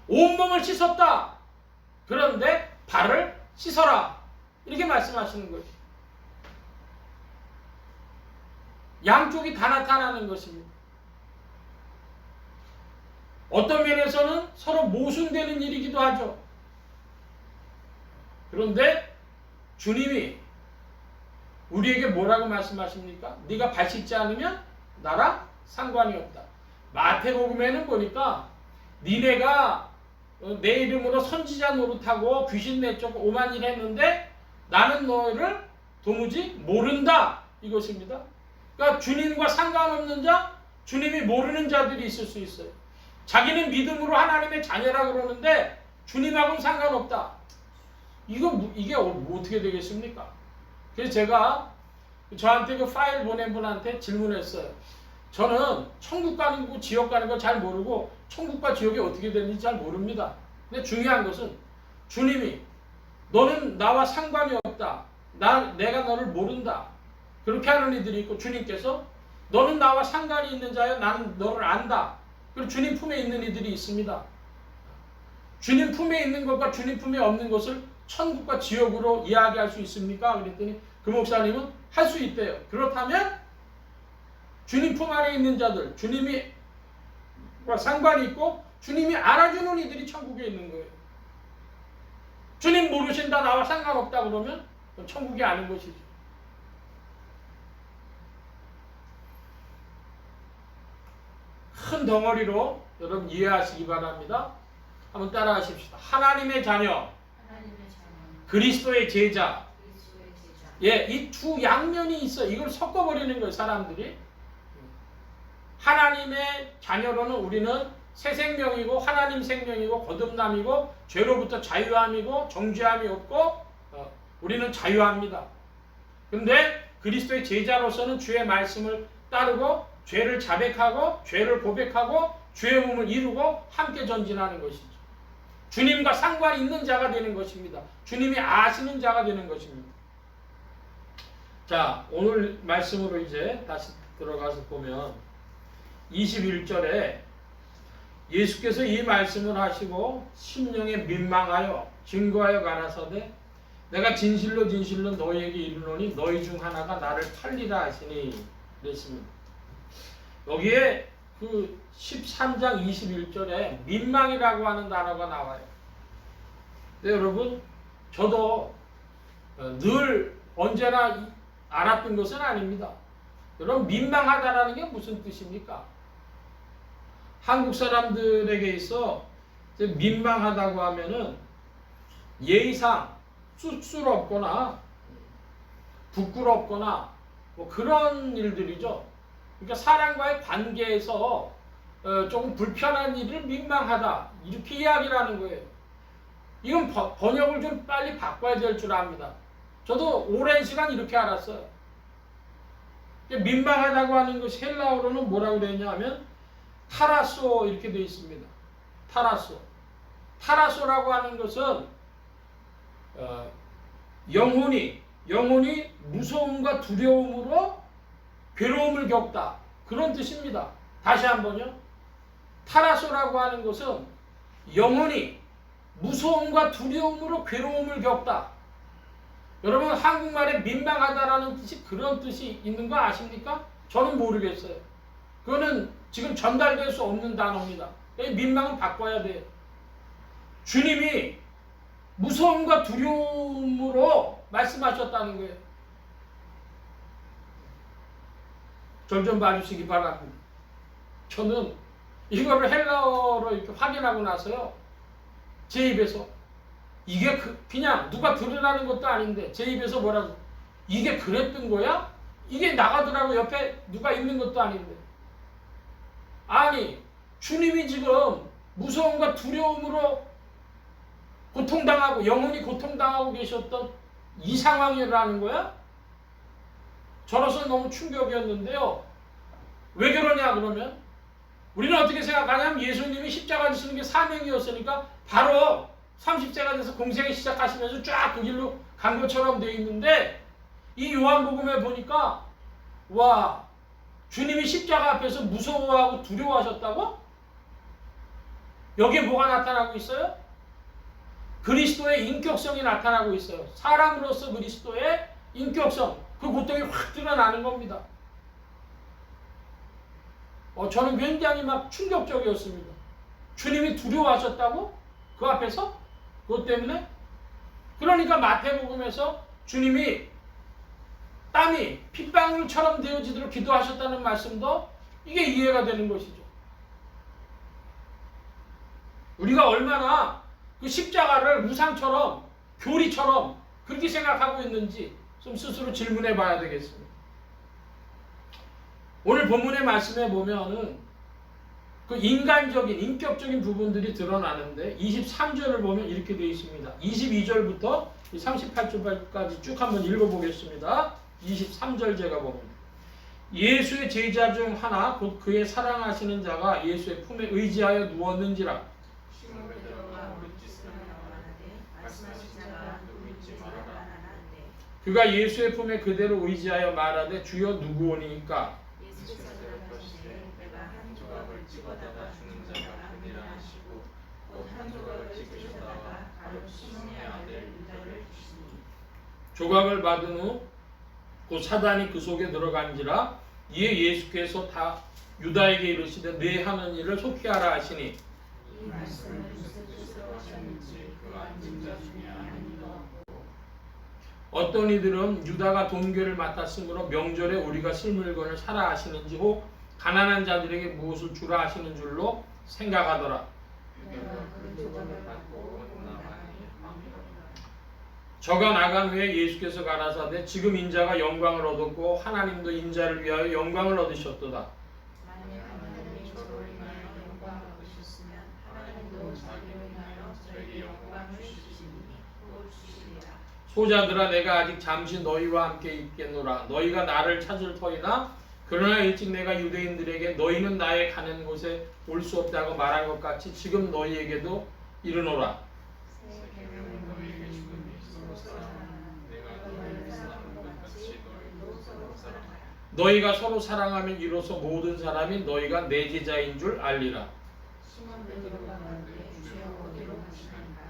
온몸을 씻었다. 그런데 발을 씻어라. 이렇게 말씀하시는 거죠. 양쪽이 다 나타나는 것입니다. 어떤 면에서는 서로 모순되는 일이기도 하죠. 그런데 주님이 우리에게 뭐라고 말씀하십니까? 네가 발 씻지 않으면 나랑 상관이 없다. 마태복음에는 보니까 니네가 내 이름으로 선지자 노릇하고 귀신 내쫓고 오만 일 했는데 나는 너를 도무지 모른다. 이것입니다. 그러니까 주님과 상관없는 자, 주님이 모르는 자들이 있을 수 있어요. 자기는 믿음으로 하나님의 자녀라고 그러는데 주님하고는 상관없다. 이게 어떻게 되겠습니까? 그래서 제가 저한테 그 파일 보낸 분한테 질문했어요. 저는 천국 가는 거 지옥 가는 거 잘 모르고 천국과 지옥이 어떻게 되는지 잘 모릅니다. 근데 중요한 것은 주님이 너는 나와 상관이 없다. 내가 너를 모른다. 그렇게 하는 이들이 있고 주님께서 너는 나와 상관이 있는 자여 나는 너를 안다. 그리고 주님 품에 있는 이들이 있습니다. 주님 품에 있는 것과 주님 품에 없는 것을 천국과 지옥으로 이야기할 수 있습니까? 그랬더니 그 목사님은 할 수 있대요. 그렇다면 주님 품 안에 있는 자들, 주님과 상관이 있고 주님이 알아주는 이들이 천국에 있는 거예요. 주님 모르신다, 나와 상관없다 그러면 천국이 아닌 것이죠. 큰 덩어리로 여러분 이해하시기 바랍니다. 한번 따라 하십시다. 하나님의 자녀, 그리스도의 제자. 예, 이 두 양면이 있어. 이걸 섞어버리는 거예요, 사람들이. 하나님의 자녀로는 우리는 새 생명이고 하나님 생명이고 거듭남이고 죄로부터 자유함이고 정죄함이 없고 우리는 자유합니다. 근데 그리스도의 제자로서는 주의 말씀을 따르고 죄를 자백하고 죄를 고백하고 주의 몸을 이루고 함께 전진하는 것이죠. 주님과 상관이 있는 자가 되는 것입니다. 주님이 아시는 자가 되는 것입니다. 자, 오늘 말씀으로 이제 다시 들어가서 보면 21절에 예수께서 이 말씀을 하시고 심령에 민망하여 증거하여 가라사대 내가 진실로 진실로 너희에게 이르노니 너희 중 하나가 나를 팔리라 하시니 그랬습니다. 여기에 그 13장 21절에 민망이라고 하는 단어가 나와요. 근데 여러분 저도 늘 언제나 알았던 것은 아닙니다. 여러분 민망하다라는 게 무슨 뜻입니까? 한국 사람들에게 있어 민망하다고 하면은 예의상 쑥스럽거나 부끄럽거나 뭐 그런 일들이죠. 그러니까 사람과의 관계에서 조금 불편한 일을 민망하다 이렇게 이야기를 하는 거예요. 이건 번역을 좀 빨리 바꿔야 될 줄 압니다. 저도 오랜 시간 이렇게 알았어요. 민망하다고 하는 것이 헬라어로는 뭐라고 되어 있냐면 타라소 이렇게 되어 있습니다. 타라소. 타라소라고 하는 것은 영혼이 무서움과 두려움으로 괴로움을 겪다. 그런 뜻입니다. 다시 한번요. 타라소라고 하는 것은 영혼이 무서움과 두려움으로 괴로움을 겪다. 여러분 한국말에 민망하다라는 뜻이 그런 뜻이 있는 거 아십니까? 저는 모르겠어요. 그거는 지금 전달될 수 없는 단어입니다. 민망은 바꿔야 돼요. 주님이 무서움과 두려움으로 말씀하셨다는 거예요. 절 좀 봐주시기 바랍니다. 저는 이거를 헬라어로 이렇게 확인하고 나서요. 제 입에서 이게 그냥 누가 들으라는 것도 아닌데 제 입에서 뭐라고 이게 그랬던 거야? 이게 나가더라고. 옆에 누가 있는 것도 아닌데. 아니 주님이 지금 무서움과 두려움으로 고통당하고 영혼이 고통당하고 계셨던 이 상황이라는 거야? 저로서는 너무 충격이었는데요. 왜 그러냐 그러면 우리는 어떻게 생각하냐면 예수님이 십자가 지시는 게 사명이었으니까 바로 30세가 돼서 공생을 시작하시면서 쫙 그 길로 간 것처럼 되어 있는데 이 요한복음에 보니까 와 주님이 십자가 앞에서 무서워하고 두려워하셨다고? 여기에 뭐가 나타나고 있어요? 그리스도의 인격성이 나타나고 있어요. 사람으로서 그리스도의 인격성, 그 고통이 확 드러나는 겁니다. 저는 굉장히 막 충격적이었습니다. 주님이 두려워하셨다고? 그 앞에서? 그것 때문에? 그러니까 마태복음에서 주님이 땀이 핏방울처럼 되어지도록 기도하셨다는 말씀도 이게 이해가 되는 것이죠. 우리가 얼마나 그 십자가를 우상처럼 교리처럼 그렇게 생각하고 있는지 좀 스스로 질문해 봐야 되겠습니다. 오늘 본문의 말씀에 보면은 그 인간적인 인격적인 부분들이 드러나는데 23절을 보면 이렇게 되어 있습니다. 22절부터 38절까지 쭉 한번 읽어보겠습니다. 23절 제가 봅니다. 예수의 제자 중 하나 곧 그의 사랑하시는 자가 예수의 품에 의지하여 누웠는지라. 그가 예수의 품에 그대로 의지하여 말하되 주여 누구오니까. 조각을 받은 후 곧 사단이 그 속에 들어간지라. 이에 예수께서 다 유다에게 이르시되 내 하는 일을 속히 하라 하시니 이 말씀을 무슨 뜻으로 하셨는지 그 앉은 자 중에 아무도 어떤 이들은 유다가 돈궤를 맡았으므로 명절에 우리가 쓸 물건을 사라 하시는지 혹 가난한 자들에게 무엇을 주라 하시는 줄로 생각하더라. 내가 그 조각을 받고 나가니 저가 나간 후에 예수께서 가라사대 지금 인자가 영광을 얻었고 하나님도 인자를 위하여 영광을 얻으셨도다. 만약 하나님이 저를 인하여 영광을 얻으셨으면 하나님도 자기를 인하여 저에게 영광을 주시리니 또 주시리라. 소자들아 내가 아직 잠시 너희와 함께 있겠노라. 너희가 나를 찾을 터이나 그러나 일찍 내가 유대인들에게 너희는 나의 가는 곳에 올 수 없다고 말한 것 같이 지금 너희에게도 이르노라. 세계는 너희에게 죽음이 서로 사랑하나 내가 너희를 사랑한 것 같이 너희도 서로 사랑하라. 너희가 서로 사랑하면 이로써 모든 사람이 너희가 내 제자인 줄 알리라. 시몬 베드로가 말하되 주여 어디로 가시나이까.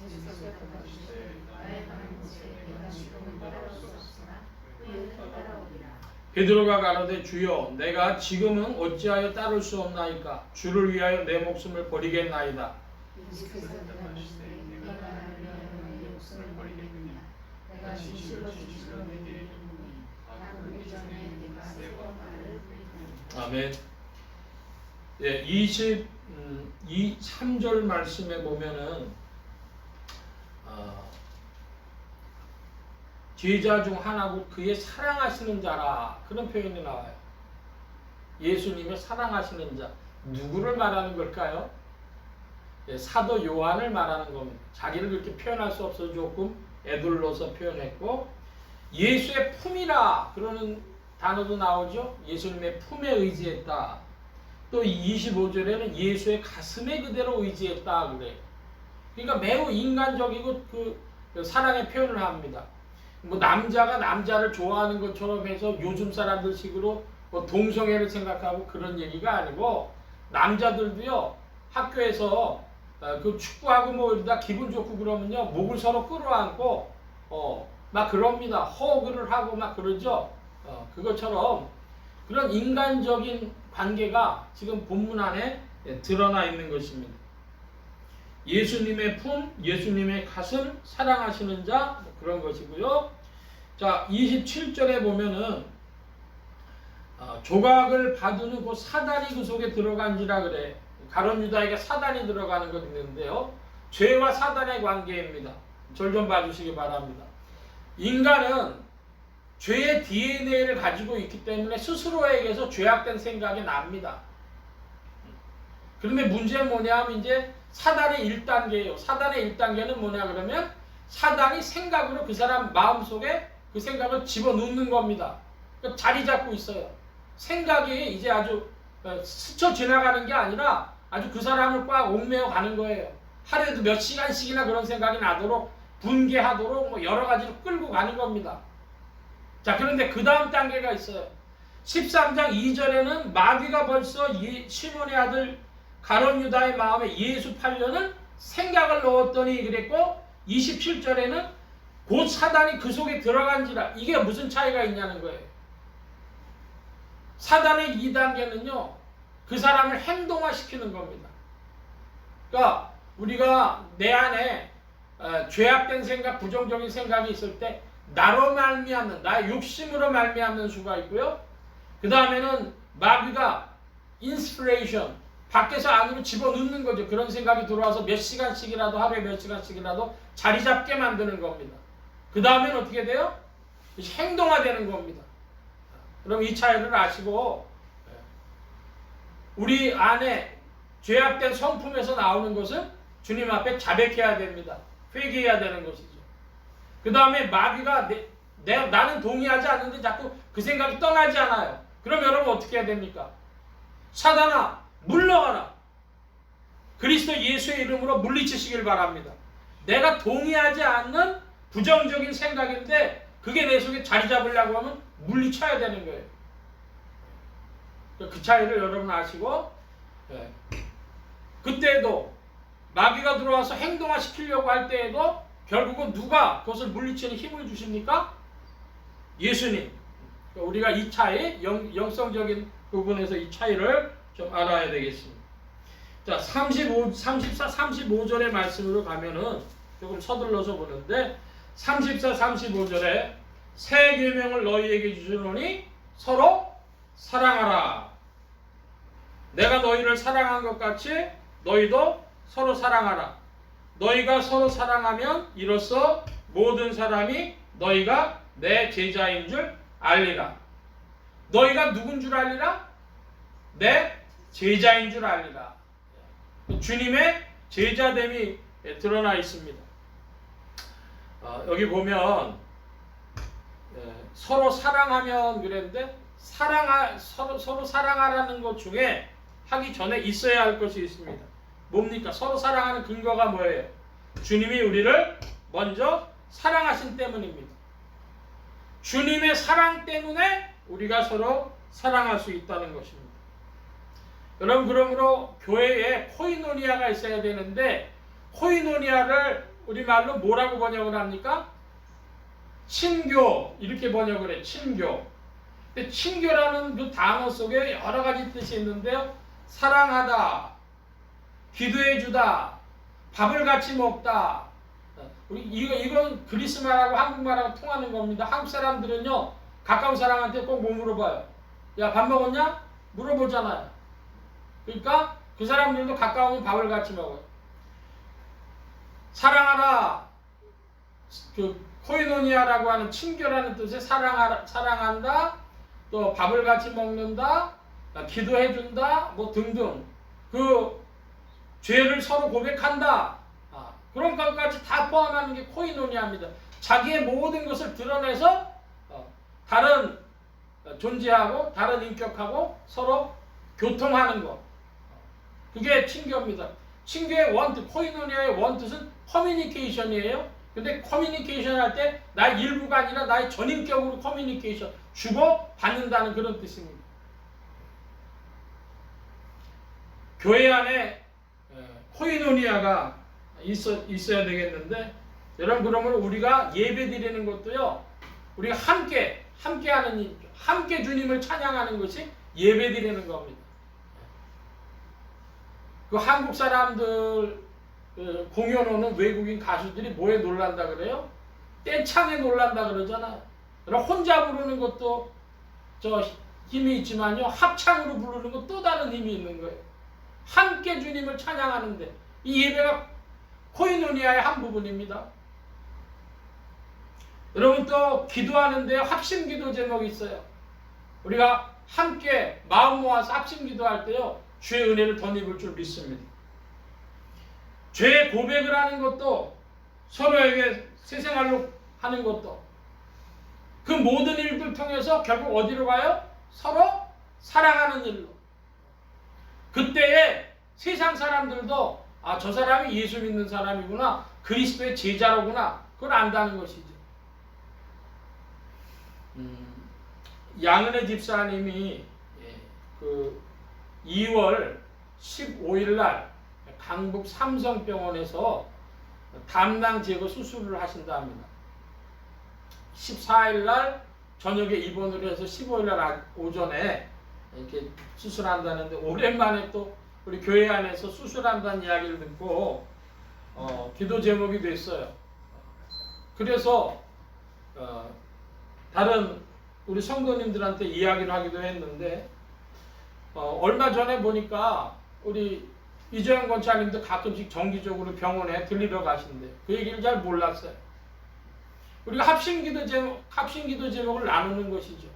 예수께서 대답하시되 나의 가는 곳에 내가 지금은 따라올 수 없으나 후에 따라오리라. 베드로가 가로되 주여 내가 지금은 어찌하여 따를 수 없나이까. 주를 위하여 내 목숨을 버리겠나이다. 예수께서 대답하시되 내가 나를 위하여 너의 목숨을 버리겠느냐. 내가 진실로 진실로 내게 이르노니 나 오기 전에 네가 세 번 나를 부인하리라. 아멘. 예, 23절 말씀에 보면은 제자 중 하나고 그의 사랑하시는 자라 그런 표현이 나와요. 예수님의 사랑하시는 자 누구를 말하는 걸까요? 예, 사도 요한을 말하는 겁니다. 자기를 그렇게 표현할 수 없어서 조금 애둘러서 표현했고 예수의 품이라 그러는 단어도 나오죠. 예수님의 품에 의지했다. 또 25절에는 예수의 가슴에 그대로 의지했다 그래요. 그러니까 매우 인간적이고 그 사랑의 표현을 합니다. 뭐 남자가 남자를 좋아하는 것처럼 해서 요즘 사람들식으로 뭐 동성애를 생각하고 그런 얘기가 아니고 남자들도요 학교에서 그 축구하고 뭐 이러다 기분 좋고 그러면요 목을 서로 끌어안고 막 그럽니다. 허그를 하고 막 그러죠. 그것처럼 그런 인간적인 관계가 지금 본문 안에 드러나 있는 것입니다. 예수님의 품, 예수님의 가슴, 사랑하시는 자 그런 것이고요. 자 27절에 보면은 조각을 받으는 그 사단이 그 속에 들어간지라 그래. 가룟 유다에게 사단이 들어가는 것 있는데요. 죄와 사단의 관계입니다. 절 좀 봐주시기 바랍니다. 인간은 죄의 DNA를 가지고 있기 때문에 스스로에게서 죄악된 생각이 납니다. 그런데 문제는 뭐냐 하면 이제 사단의 1단계예요. 사단의 1단계는 뭐냐 그러면 사단이 생각으로 그 사람 마음속에 그 생각을 집어넣는 겁니다. 그러니까 자리 잡고 있어요. 생각이 이제 아주 스쳐 지나가는 게 아니라 아주 그 사람을 꽉 옥매어 가는 거예요. 하루에도 몇 시간씩이나 그런 생각이 나도록 분개하도록 뭐 여러 가지로 끌고 가는 겁니다. 자, 그런데 그 다음 단계가 있어요. 13장 2절에는 마귀가 벌써 시몬의 아들 가룟 유다의 마음에 예수 팔려는 생각을 넣었더니 그랬고 27절에는 곧 사단이 그 속에 들어간지라. 이게 무슨 차이가 있냐는 거예요. 사단의 2단계는요. 그 사람을 행동화시키는 겁니다. 그러니까 우리가 내 안에 죄악된 생각, 부정적인 생각이 있을 때 나로 말미암는, 나의 욕심으로 말미암는 수가 있고요. 그 다음에는 마귀가 인스피레이션, 밖에서 안으로 집어넣는 거죠. 그런 생각이 들어와서 몇 시간씩이라도, 하루에 몇 시간씩이라도 자리 잡게 만드는 겁니다. 그 다음에는 어떻게 돼요? 행동화되는 겁니다. 그럼 이 차이를 아시고 우리 안에 죄악된 성품에서 나오는 것은 주님 앞에 자백해야 됩니다. 회개해야 되는 것이죠. 그 다음에 마귀가 나는 동의하지 않는데 자꾸 그 생각이 떠나지 않아요. 그럼 여러분 어떻게 해야 됩니까? 사단아 물러가라. 그리스도 예수의 이름으로 물리치시길 바랍니다. 내가 동의하지 않는 부정적인 생각인데 그게 내 속에 자리 잡으려고 하면 물리쳐야 되는 거예요. 그 차이를 여러분 아시고 그때도 마귀가 들어와서 행동화시키려고 할 때에도 결국은 누가 그것을 물리치는 힘을 주십니까? 예수님. 우리가 이 차이, 영성적인 부분에서 이 차이를 좀 알아야 되겠습니다. 자, 35절의 말씀으로 가면은 조금 서둘러서 보는데 34, 35절에 새 계명을 너희에게 주노니 서로 사랑하라. 내가 너희를 사랑한 것 같이 너희도 서로 사랑하라. 너희가 서로 사랑하면 이로써 모든 사람이 너희가 내 제자인 줄 알리라. 너희가 누군 줄 알리라? 내 제자인 줄 알리라. 주님의 제자됨이 드러나 있습니다. 여기 보면 서로 사랑하면 그랬는데 서로 사랑하라는 것 중에 하기 전에 있어야 할 것이 있습니다. 뭡니까? 서로 사랑하는 근거가 뭐예요? 주님이 우리를 먼저 사랑하신 때문입니다. 주님의 사랑 때문에 우리가 서로 사랑할 수 있다는 것입니다. 여러분, 그러므로 교회에 코이노니아가 있어야 되는데 코이노니아를 우리말로 뭐라고 번역을 합니까? 친교, 이렇게 번역을 해. 친교. 근데 친교라는 그 단어 속에 여러 가지 뜻이 있는데요. 사랑하다, 기도해주다, 밥을 같이 먹다. 이건 그리스 말하고 한국말하고 통하는 겁니다. 한국 사람들은요, 가까운 사람한테 꼭 뭐 물어봐요? 야, 밥 먹었냐? 물어보잖아요. 그러니까 그 사람들도 가까우면 밥을 같이 먹어요. 사랑하라, 그 코이노니아라고 하는 친교라는 뜻의 사랑한다, 또 밥을 같이 먹는다, 기도해준다, 뭐 등등. 그 죄를 서로 고백한다. 그런 것까지 다 포함하는 게 코이노니아입니다. 자기의 모든 것을 드러내서 다른 존재하고 다른 인격하고 서로 교통하는 것. 그게 친교입니다. 친교의 원뜻, 코이노니아의 원뜻은 커뮤니케이션이에요. 근데 커뮤니케이션 할 때 나의 일부가 아니라 나의 전인격으로 커뮤니케이션, 주고 받는다는 그런 뜻입니다. 교회 안에 코이노니아가 있어야 되겠는데, 여러분, 그러면 우리가 예배 드리는 것도요, 우리가 함께 하는 일, 함께 주님을 찬양하는 것이 예배 드리는 겁니다. 그 한국 사람들 공연 오는 외국인 가수들이 뭐에 놀란다 그래요? 떼창에 놀란다 그러잖아요. 그럼 혼자 부르는 것도 힘이 있지만요, 합창으로 부르는 것 또 다른 힘이 있는 거예요. 함께 주님을 찬양하는데 이 예배가 코이노니아의 한 부분입니다. 여러분, 또 기도하는데 합심 기도 제목이 있어요. 우리가 함께 마음 모아서 합심 기도할 때요, 주의 은혜를 덧입을 줄 믿습니다. 죄의 고백을 하는 것도, 서로에게 새생활로 하는 것도, 그 모든 일들 통해서 결국 어디로 가요? 서로 사랑하는 일로. 그때에 세상 사람들도 저 사람이 예수 믿는 사람이구나, 그리스도의 제자로구나, 그걸 안다는 것이죠. 양은혜 집사님이 그 2월 15일 날 강북 삼성병원에서 담낭 제거 수술을 하신다 합니다. 14일 날 저녁에 입원을 해서 15일 날 오전에 이렇게 수술한다는데, 오랜만에 또 우리 교회 안에서 수술한다는 이야기를 듣고 기도 제목이 됐어요. 그래서 다른 우리 성도님들한테 이야기를 하기도 했는데, 얼마 전에 보니까 우리 이재영 권사님도 가끔씩 정기적으로 병원에 들리러 가신대. 그 얘기를 잘 몰랐어요. 우리가 합심기도 제목을 나누는 것이죠.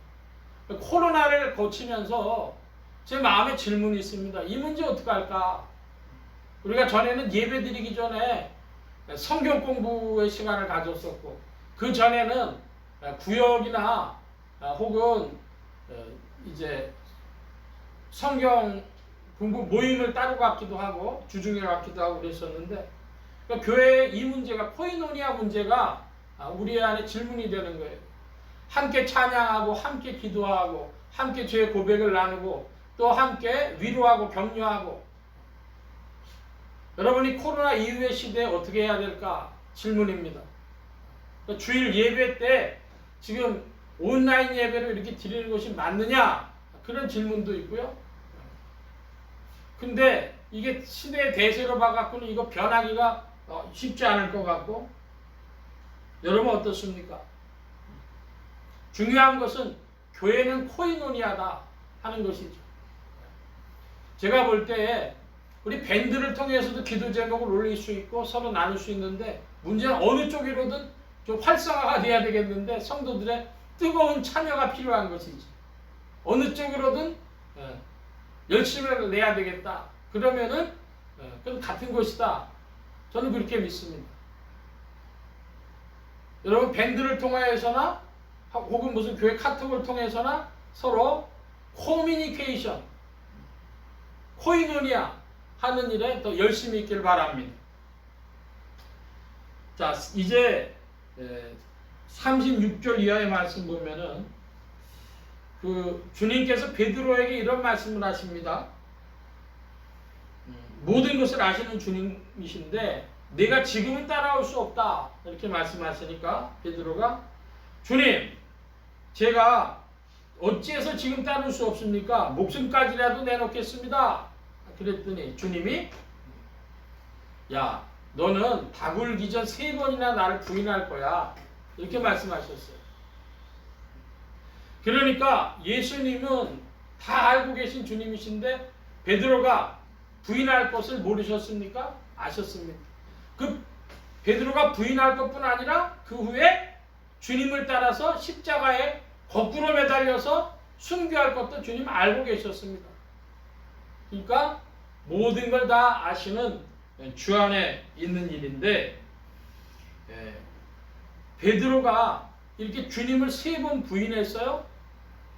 코로나를 거치면서 제 마음에 질문이 있습니다. 이 문제 어떻게 할까? 우리가 전에는 예배 드리기 전에 성경 공부의 시간을 가졌었고, 그 전에는 구역이나 혹은 이제 성경 공부 모임을 따로 갖기도 하고 주중에 갖기도 하고 그랬었는데, 그러니까 교회의 이 문제가, 코이노니아 문제가 우리 안에 질문이 되는 거예요. 함께 찬양하고 함께 기도하고 함께 죄의 고백을 나누고 또 함께 위로하고 격려하고. 여러분이 코로나 이후의 시대에 어떻게 해야 될까? 질문입니다. 그러니까 주일 예배 때 지금 온라인 예배를 이렇게 드리는 것이 맞느냐? 그런 질문도 있고요. 근데 이게 시대의 대세로 봐갖고는 이거 변하기가 쉽지 않을 것 같고, 여러분 어떻습니까? 중요한 것은 교회는 코이노니아다 하는 것이죠. 제가 볼 때 우리 밴드를 통해서도 기도 제목을 올릴 수 있고 서로 나눌 수 있는데, 문제는 어느 쪽으로든 좀 활성화가 돼야 되겠는데 성도들의 뜨거운 참여가 필요한 것이지. 어느 쪽으로든 열심히 내야 되겠다. 그러면은 그건 같은 것이다. 저는 그렇게 믿습니다. 여러분 밴드를 통하여서나 혹은 무슨 교회 카톡을 통해서나 서로 커뮤니케이션, 코이노니아 하는 일에 더 열심히 있길 바랍니다. 자, 이제 36절 이하의 말씀 보면은 주님께서 베드로에게 이런 말씀을 하십니다. 모든 것을 아시는 주님이신데 내가 지금은 따라올 수 없다 이렇게 말씀하시니까 베드로가 주님, 제가 어찌해서 지금 따를 수 없습니까? 목숨까지라도 내놓겠습니다. 그랬더니 주님이 야, 너는 닭 울기 전 3번이나 나를 부인할 거야 이렇게 말씀하셨어요. 그러니까 예수님은 다 알고 계신 주님이신데 베드로가 부인할 것을 모르셨습니까? 아셨습니다. 그 베드로가 부인할 것뿐 아니라 그 후에 주님을 따라서 십자가에 거꾸로 매달려서 순교할 것도 주님 알고 계셨습니다. 그러니까 모든 걸 다 아시는 주 안에 있는 일인데, 베드로가 이렇게 주님을 3번 부인했어요.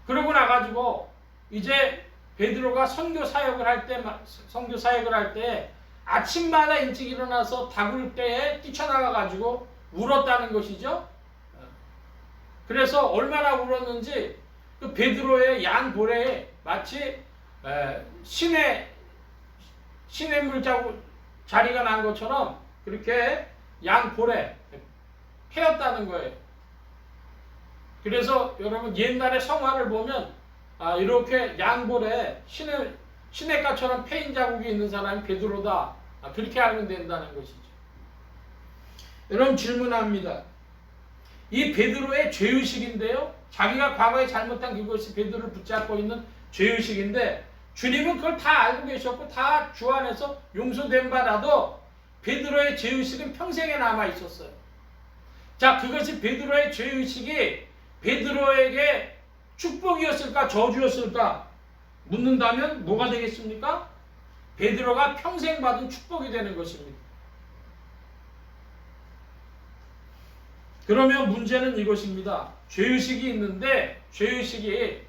그러고 나가지고 이제 베드로가 선교 사역을 할 때 아침마다 일찍 일어나서 닭울 때에 뛰쳐나가가지고 울었다는 것이죠. 그래서 얼마나 울었는지 그 베드로의 양 고래에 마치 신의 물자국 자리가 난 것처럼 그렇게 양 고래 패였다는 거예요. 그래서 여러분 옛날의 성화를 보면 이렇게 양볼에 시냇가처럼 패인 자국이 있는 사람이 베드로다. 그렇게 알면 된다는 것이죠. 여러분 질문합니다. 이 베드로의 죄의식인데요. 자기가 과거에 잘못한 그것이 베드로를 붙잡고 있는 죄의식인데 주님은 그걸 다 알고 계셨고 다 주 안에서 용서된 바라도 베드로의 죄의식은 평생에 남아 있었어요. 자, 그것이 베드로의 죄의식이 베드로에게 축복이었을까 저주였을까 묻는다면 뭐가 되겠습니까? 베드로가 평생 받은 축복이 되는 것입니다. 그러면 문제는 이것입니다. 죄의식이 있는데 죄의식이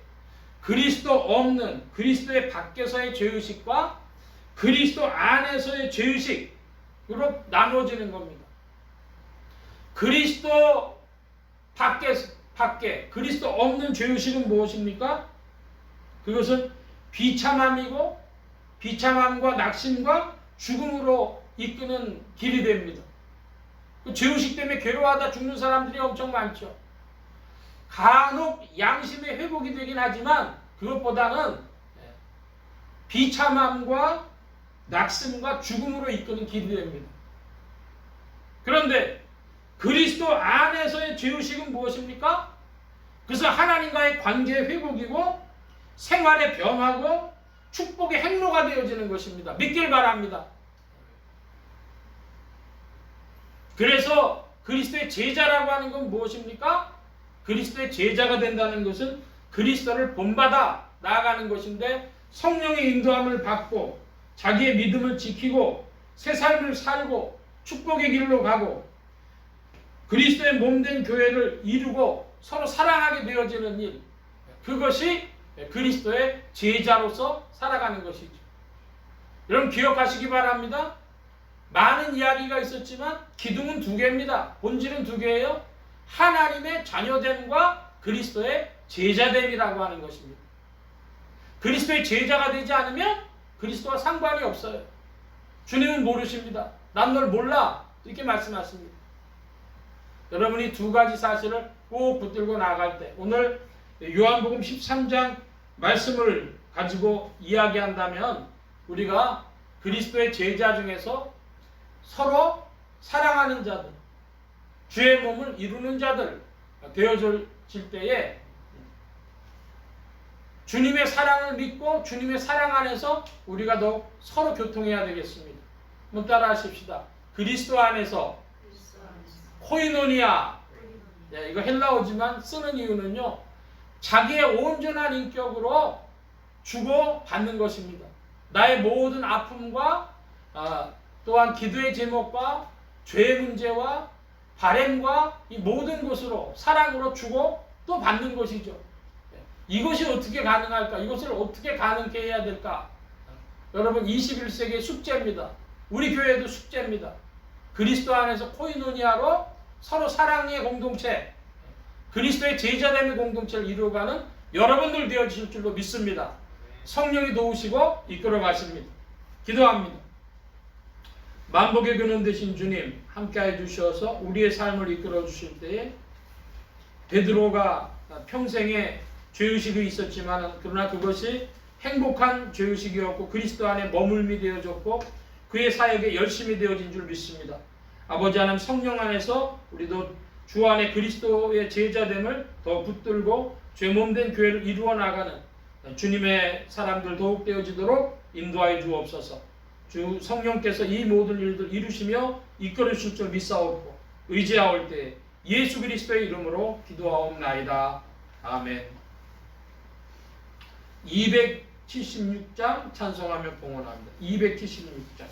그리스도 없는 그리스도의 밖에서의 죄의식과 그리스도 안에서의 죄의식으로 나누어지는 겁니다. 그리스도 밖에 그리스도 없는 죄의식은 무엇입니까? 그것은 비참함이고 비참함과 낙심과 죽음으로 이끄는 길이 됩니다. 그 죄의식 때문에 괴로워하다 죽는 사람들이 엄청 많죠. 간혹 양심의 회복이 되긴 하지만 그것보다는 비참함과 낙심과 죽음으로 이끄는 길이 됩니다. 그런데 그리스도 안에서의 죄의식은 무엇입니까? 그래서 하나님과의 관계의 회복이고 생활의 변화고 축복의 행로가 되어지는 것입니다. 믿길 바랍니다. 그래서 그리스도의 제자라고 하는 건 무엇입니까? 그리스도의 제자가 된다는 것은 그리스도를 본받아 나아가는 것인데 성령의 인도함을 받고 자기의 믿음을 지키고 새 삶을 살고 축복의 길로 가고 그리스도의 몸된 교회를 이루고 서로 사랑하게 되어지는 일, 그것이 그리스도의 제자로서 살아가는 것이죠. 여러분 기억하시기 바랍니다. 많은 이야기가 있었지만 기둥은 2개입니다. 본질은 2개예요. 하나님의 자녀됨과 그리스도의 제자됨이라고 하는 것입니다. 그리스도의 제자가 되지 않으면 그리스도와 상관이 없어요. 주님은 모르십니다. 난 널 몰라 이렇게 말씀하십니다. 여러분이 2가지 사실을 꼭 붙들고 나아갈 때 오늘 요한복음 13장 말씀을 가지고 이야기한다면 우리가 그리스도의 제자 중에서 서로 사랑하는 자들, 주의 몸을 이루는 자들 되어질 때에 주님의 사랑을 믿고 주님의 사랑 안에서 우리가 더욱 서로 교통해야 되겠습니다. 한번 따라 하십시다. 그리스도 안에서 코이노니아. 이거 헬라어지만 쓰는 이유는요, 자기의 온전한 인격으로 주고 받는 것입니다. 나의 모든 아픔과 또한 기도의 제목과 죄의 문제와 바램과 이 모든 것으로 사랑으로 주고 또 받는 것이죠. 이것이 어떻게 가능할까? 이것을 어떻게 가능케 해야 될까? 여러분, 21세기의 숙제입니다. 우리 교회도 숙제입니다. 그리스도 안에서 코이노니아로 서로 사랑의 공동체, 그리스도의 제자됨의 공동체를 이루어가는 여러분들 되어주실 줄로 믿습니다. 성령이 도우시고 이끌어 가십니다. 기도합니다. 만복의 근원 되신 주님 함께해 주셔서 우리의 삶을 이끌어 주실 때에 베드로가 평생에 죄의식이 있었지만 그러나 그것이 행복한 죄의식이었고 그리스도 안에 머물미 되어졌고 그의 사역에 열심히 되어진 줄 믿습니다. 아버지 하나님, 성령 안에서 우리도 주 안에 그리스도의 제자됨을 더 붙들고 죄몸된 교회를 이루어 나가는 주님의 사람들 더욱 되어지도록 인도하여 주옵소서. 주 성령께서 이 모든 일들 이루시며 이끌어 주실 줄 믿사옵고 의지하올 때 예수 그리스도의 이름으로 기도하옵나이다. 아멘. 276장 찬송하며 봉헌합니다. 276장.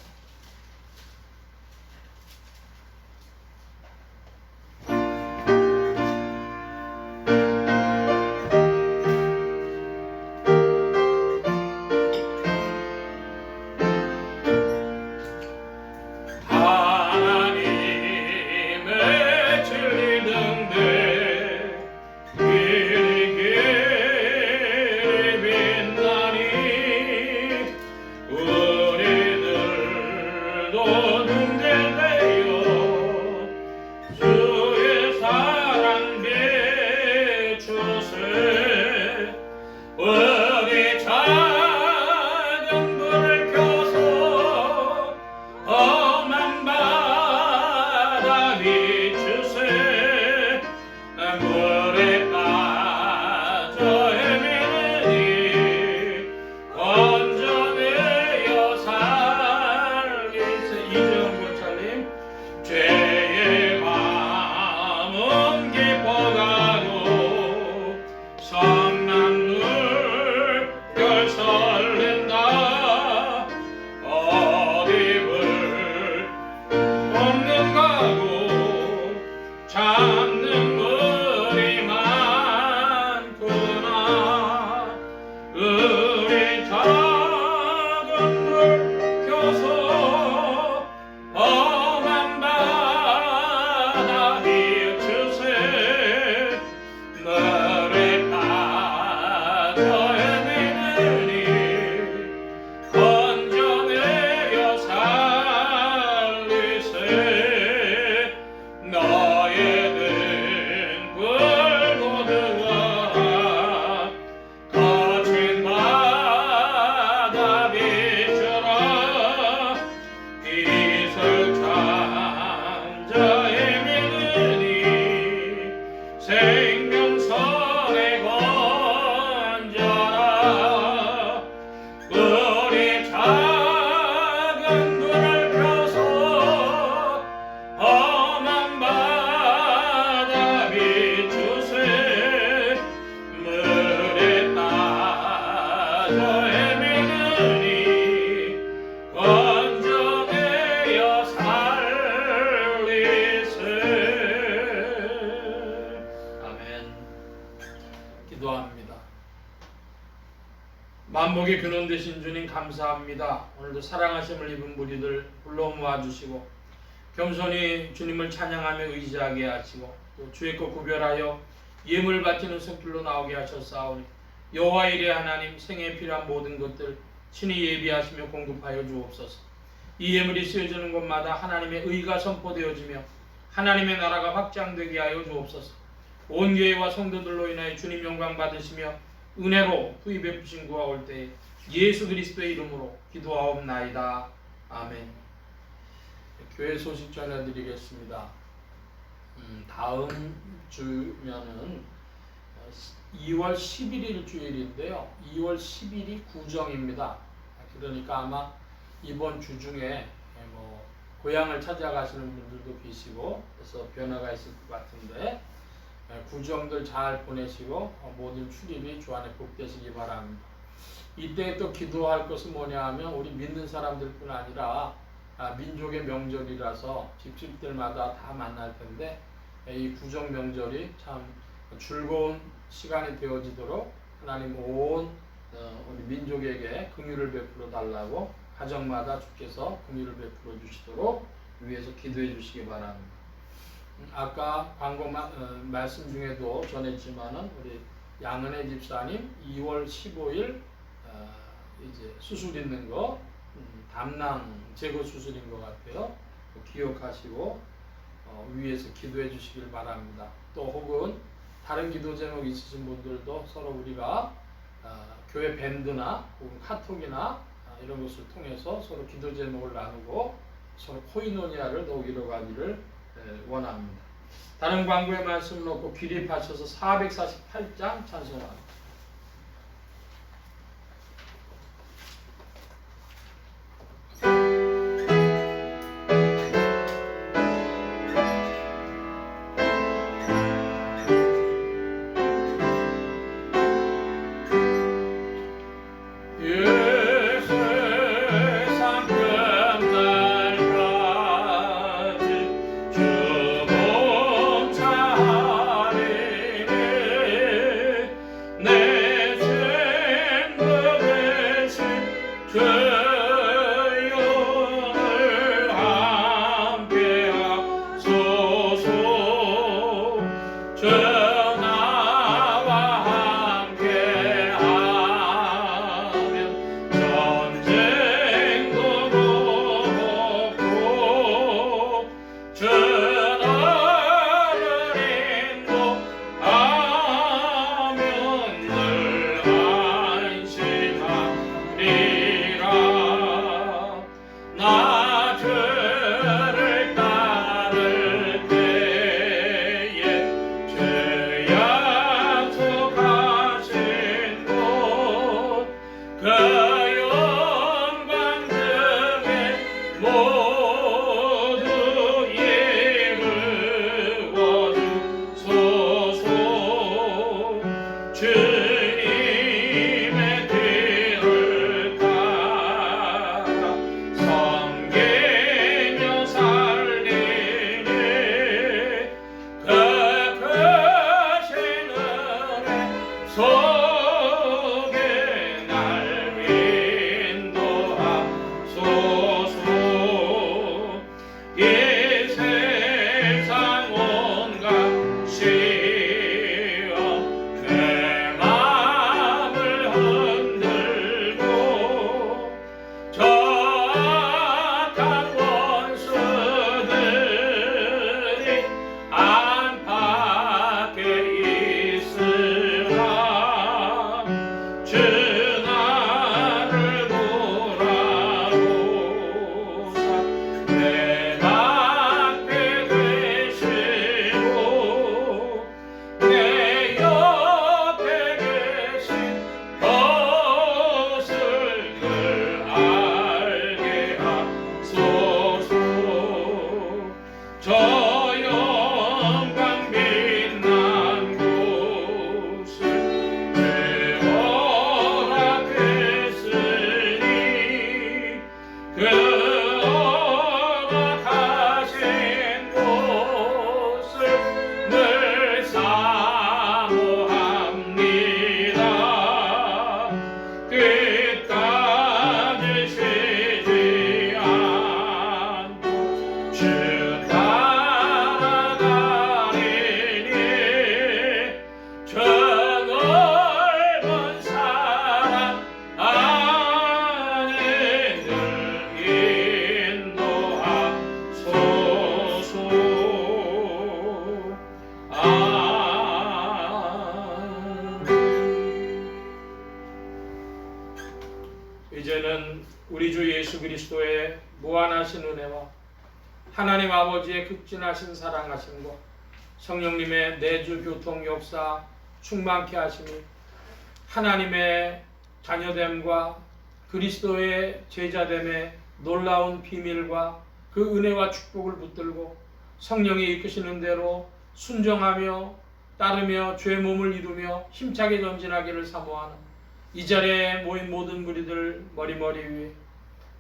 만복의 근원 되신 주님 감사합니다. 오늘도 사랑하심을 입은 무리들 불러 모아주시고 겸손히 주님을 찬양하며 의지하게 하시고 또 주의 것 구별하여 예물 바치는 손길로 나오게 하셨사오니 여호와 이레 하나님, 생애에 필요한 모든 것들 친히 예비하시며 공급하여 주옵소서. 이 예물이 쓰여지는 곳마다 하나님의 의가 선포되어지며 하나님의 나라가 확장되게 하여 주옵소서. 온 교회와 성도들로 인하여 주님 영광 받으시며 은혜로 후히 베푸신 구하 올 때에 예수 그리스도의 이름으로 기도하옵나이다. 아멘. 교회 소식 전해드리겠습니다. 다음 주면은 2월 11일 주일인데요. 2월 10일이 구정입니다. 그러니까 아마 이번 주 중에 뭐 고향을 찾아가시는 분들도 계시고 그래서 변화가 있을 것 같은데 구정들 잘 보내시고 모든 출입이 주 안에 복되시기 바랍니다. 이때 또 기도할 것은 뭐냐 하면 우리 믿는 사람들뿐 아니라 민족의 명절이라서 집집들마다 다 만날 텐데 이 구정 명절이 참 즐거운 시간이 되어지도록 하나님 온 우리 민족에게 긍휼을 베풀어 달라고 가정마다 주께서 긍휼을 베풀어 주시도록 위해서 기도해 주시기 바랍니다. 아까 광고 말씀 중에도 전했지만은 우리 양은혜 집사님 2월 15일 이제 수술 있는 거 담낭 제거 수술인 것 같아요. 기억하시고 위에서 기도해 주시길 바랍니다. 또 혹은 다른 기도 제목 있으신 분들도 서로 우리가 교회 밴드나 혹은 카톡이나 이런 것을 통해서 서로 기도 제목을 나누고 서로 코이노니아를 더욱 이뤄가기를 원합니다. 다른 광고의 말씀 놓고 기립하셔서 448장 찬송합니다. 이제는 우리 주 예수 그리스도의 무한하신 은혜와 하나님 아버지의 극진하신 사랑하심과 성령님의 내주 교통 역사 충만케 하심이 하나님의 자녀됨과 그리스도의 제자됨의 놀라운 비밀과 그 은혜와 축복을 붙들고 성령이 이끄시는 대로 순종하며 따르며 주의 몸을 이루며 힘차게 전진하기를 사모하는 이 자리에 모인 모든 무리들 머리머리 위에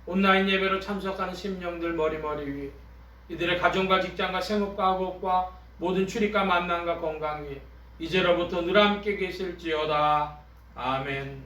온라인 예배로 참석하는 심령들 머리머리 위에 이들의 가정과 직장과 생업과 학업과 모든 출입과 만남과 건강 위에 이제로부터 늘 함께 계실지어다. 아멘.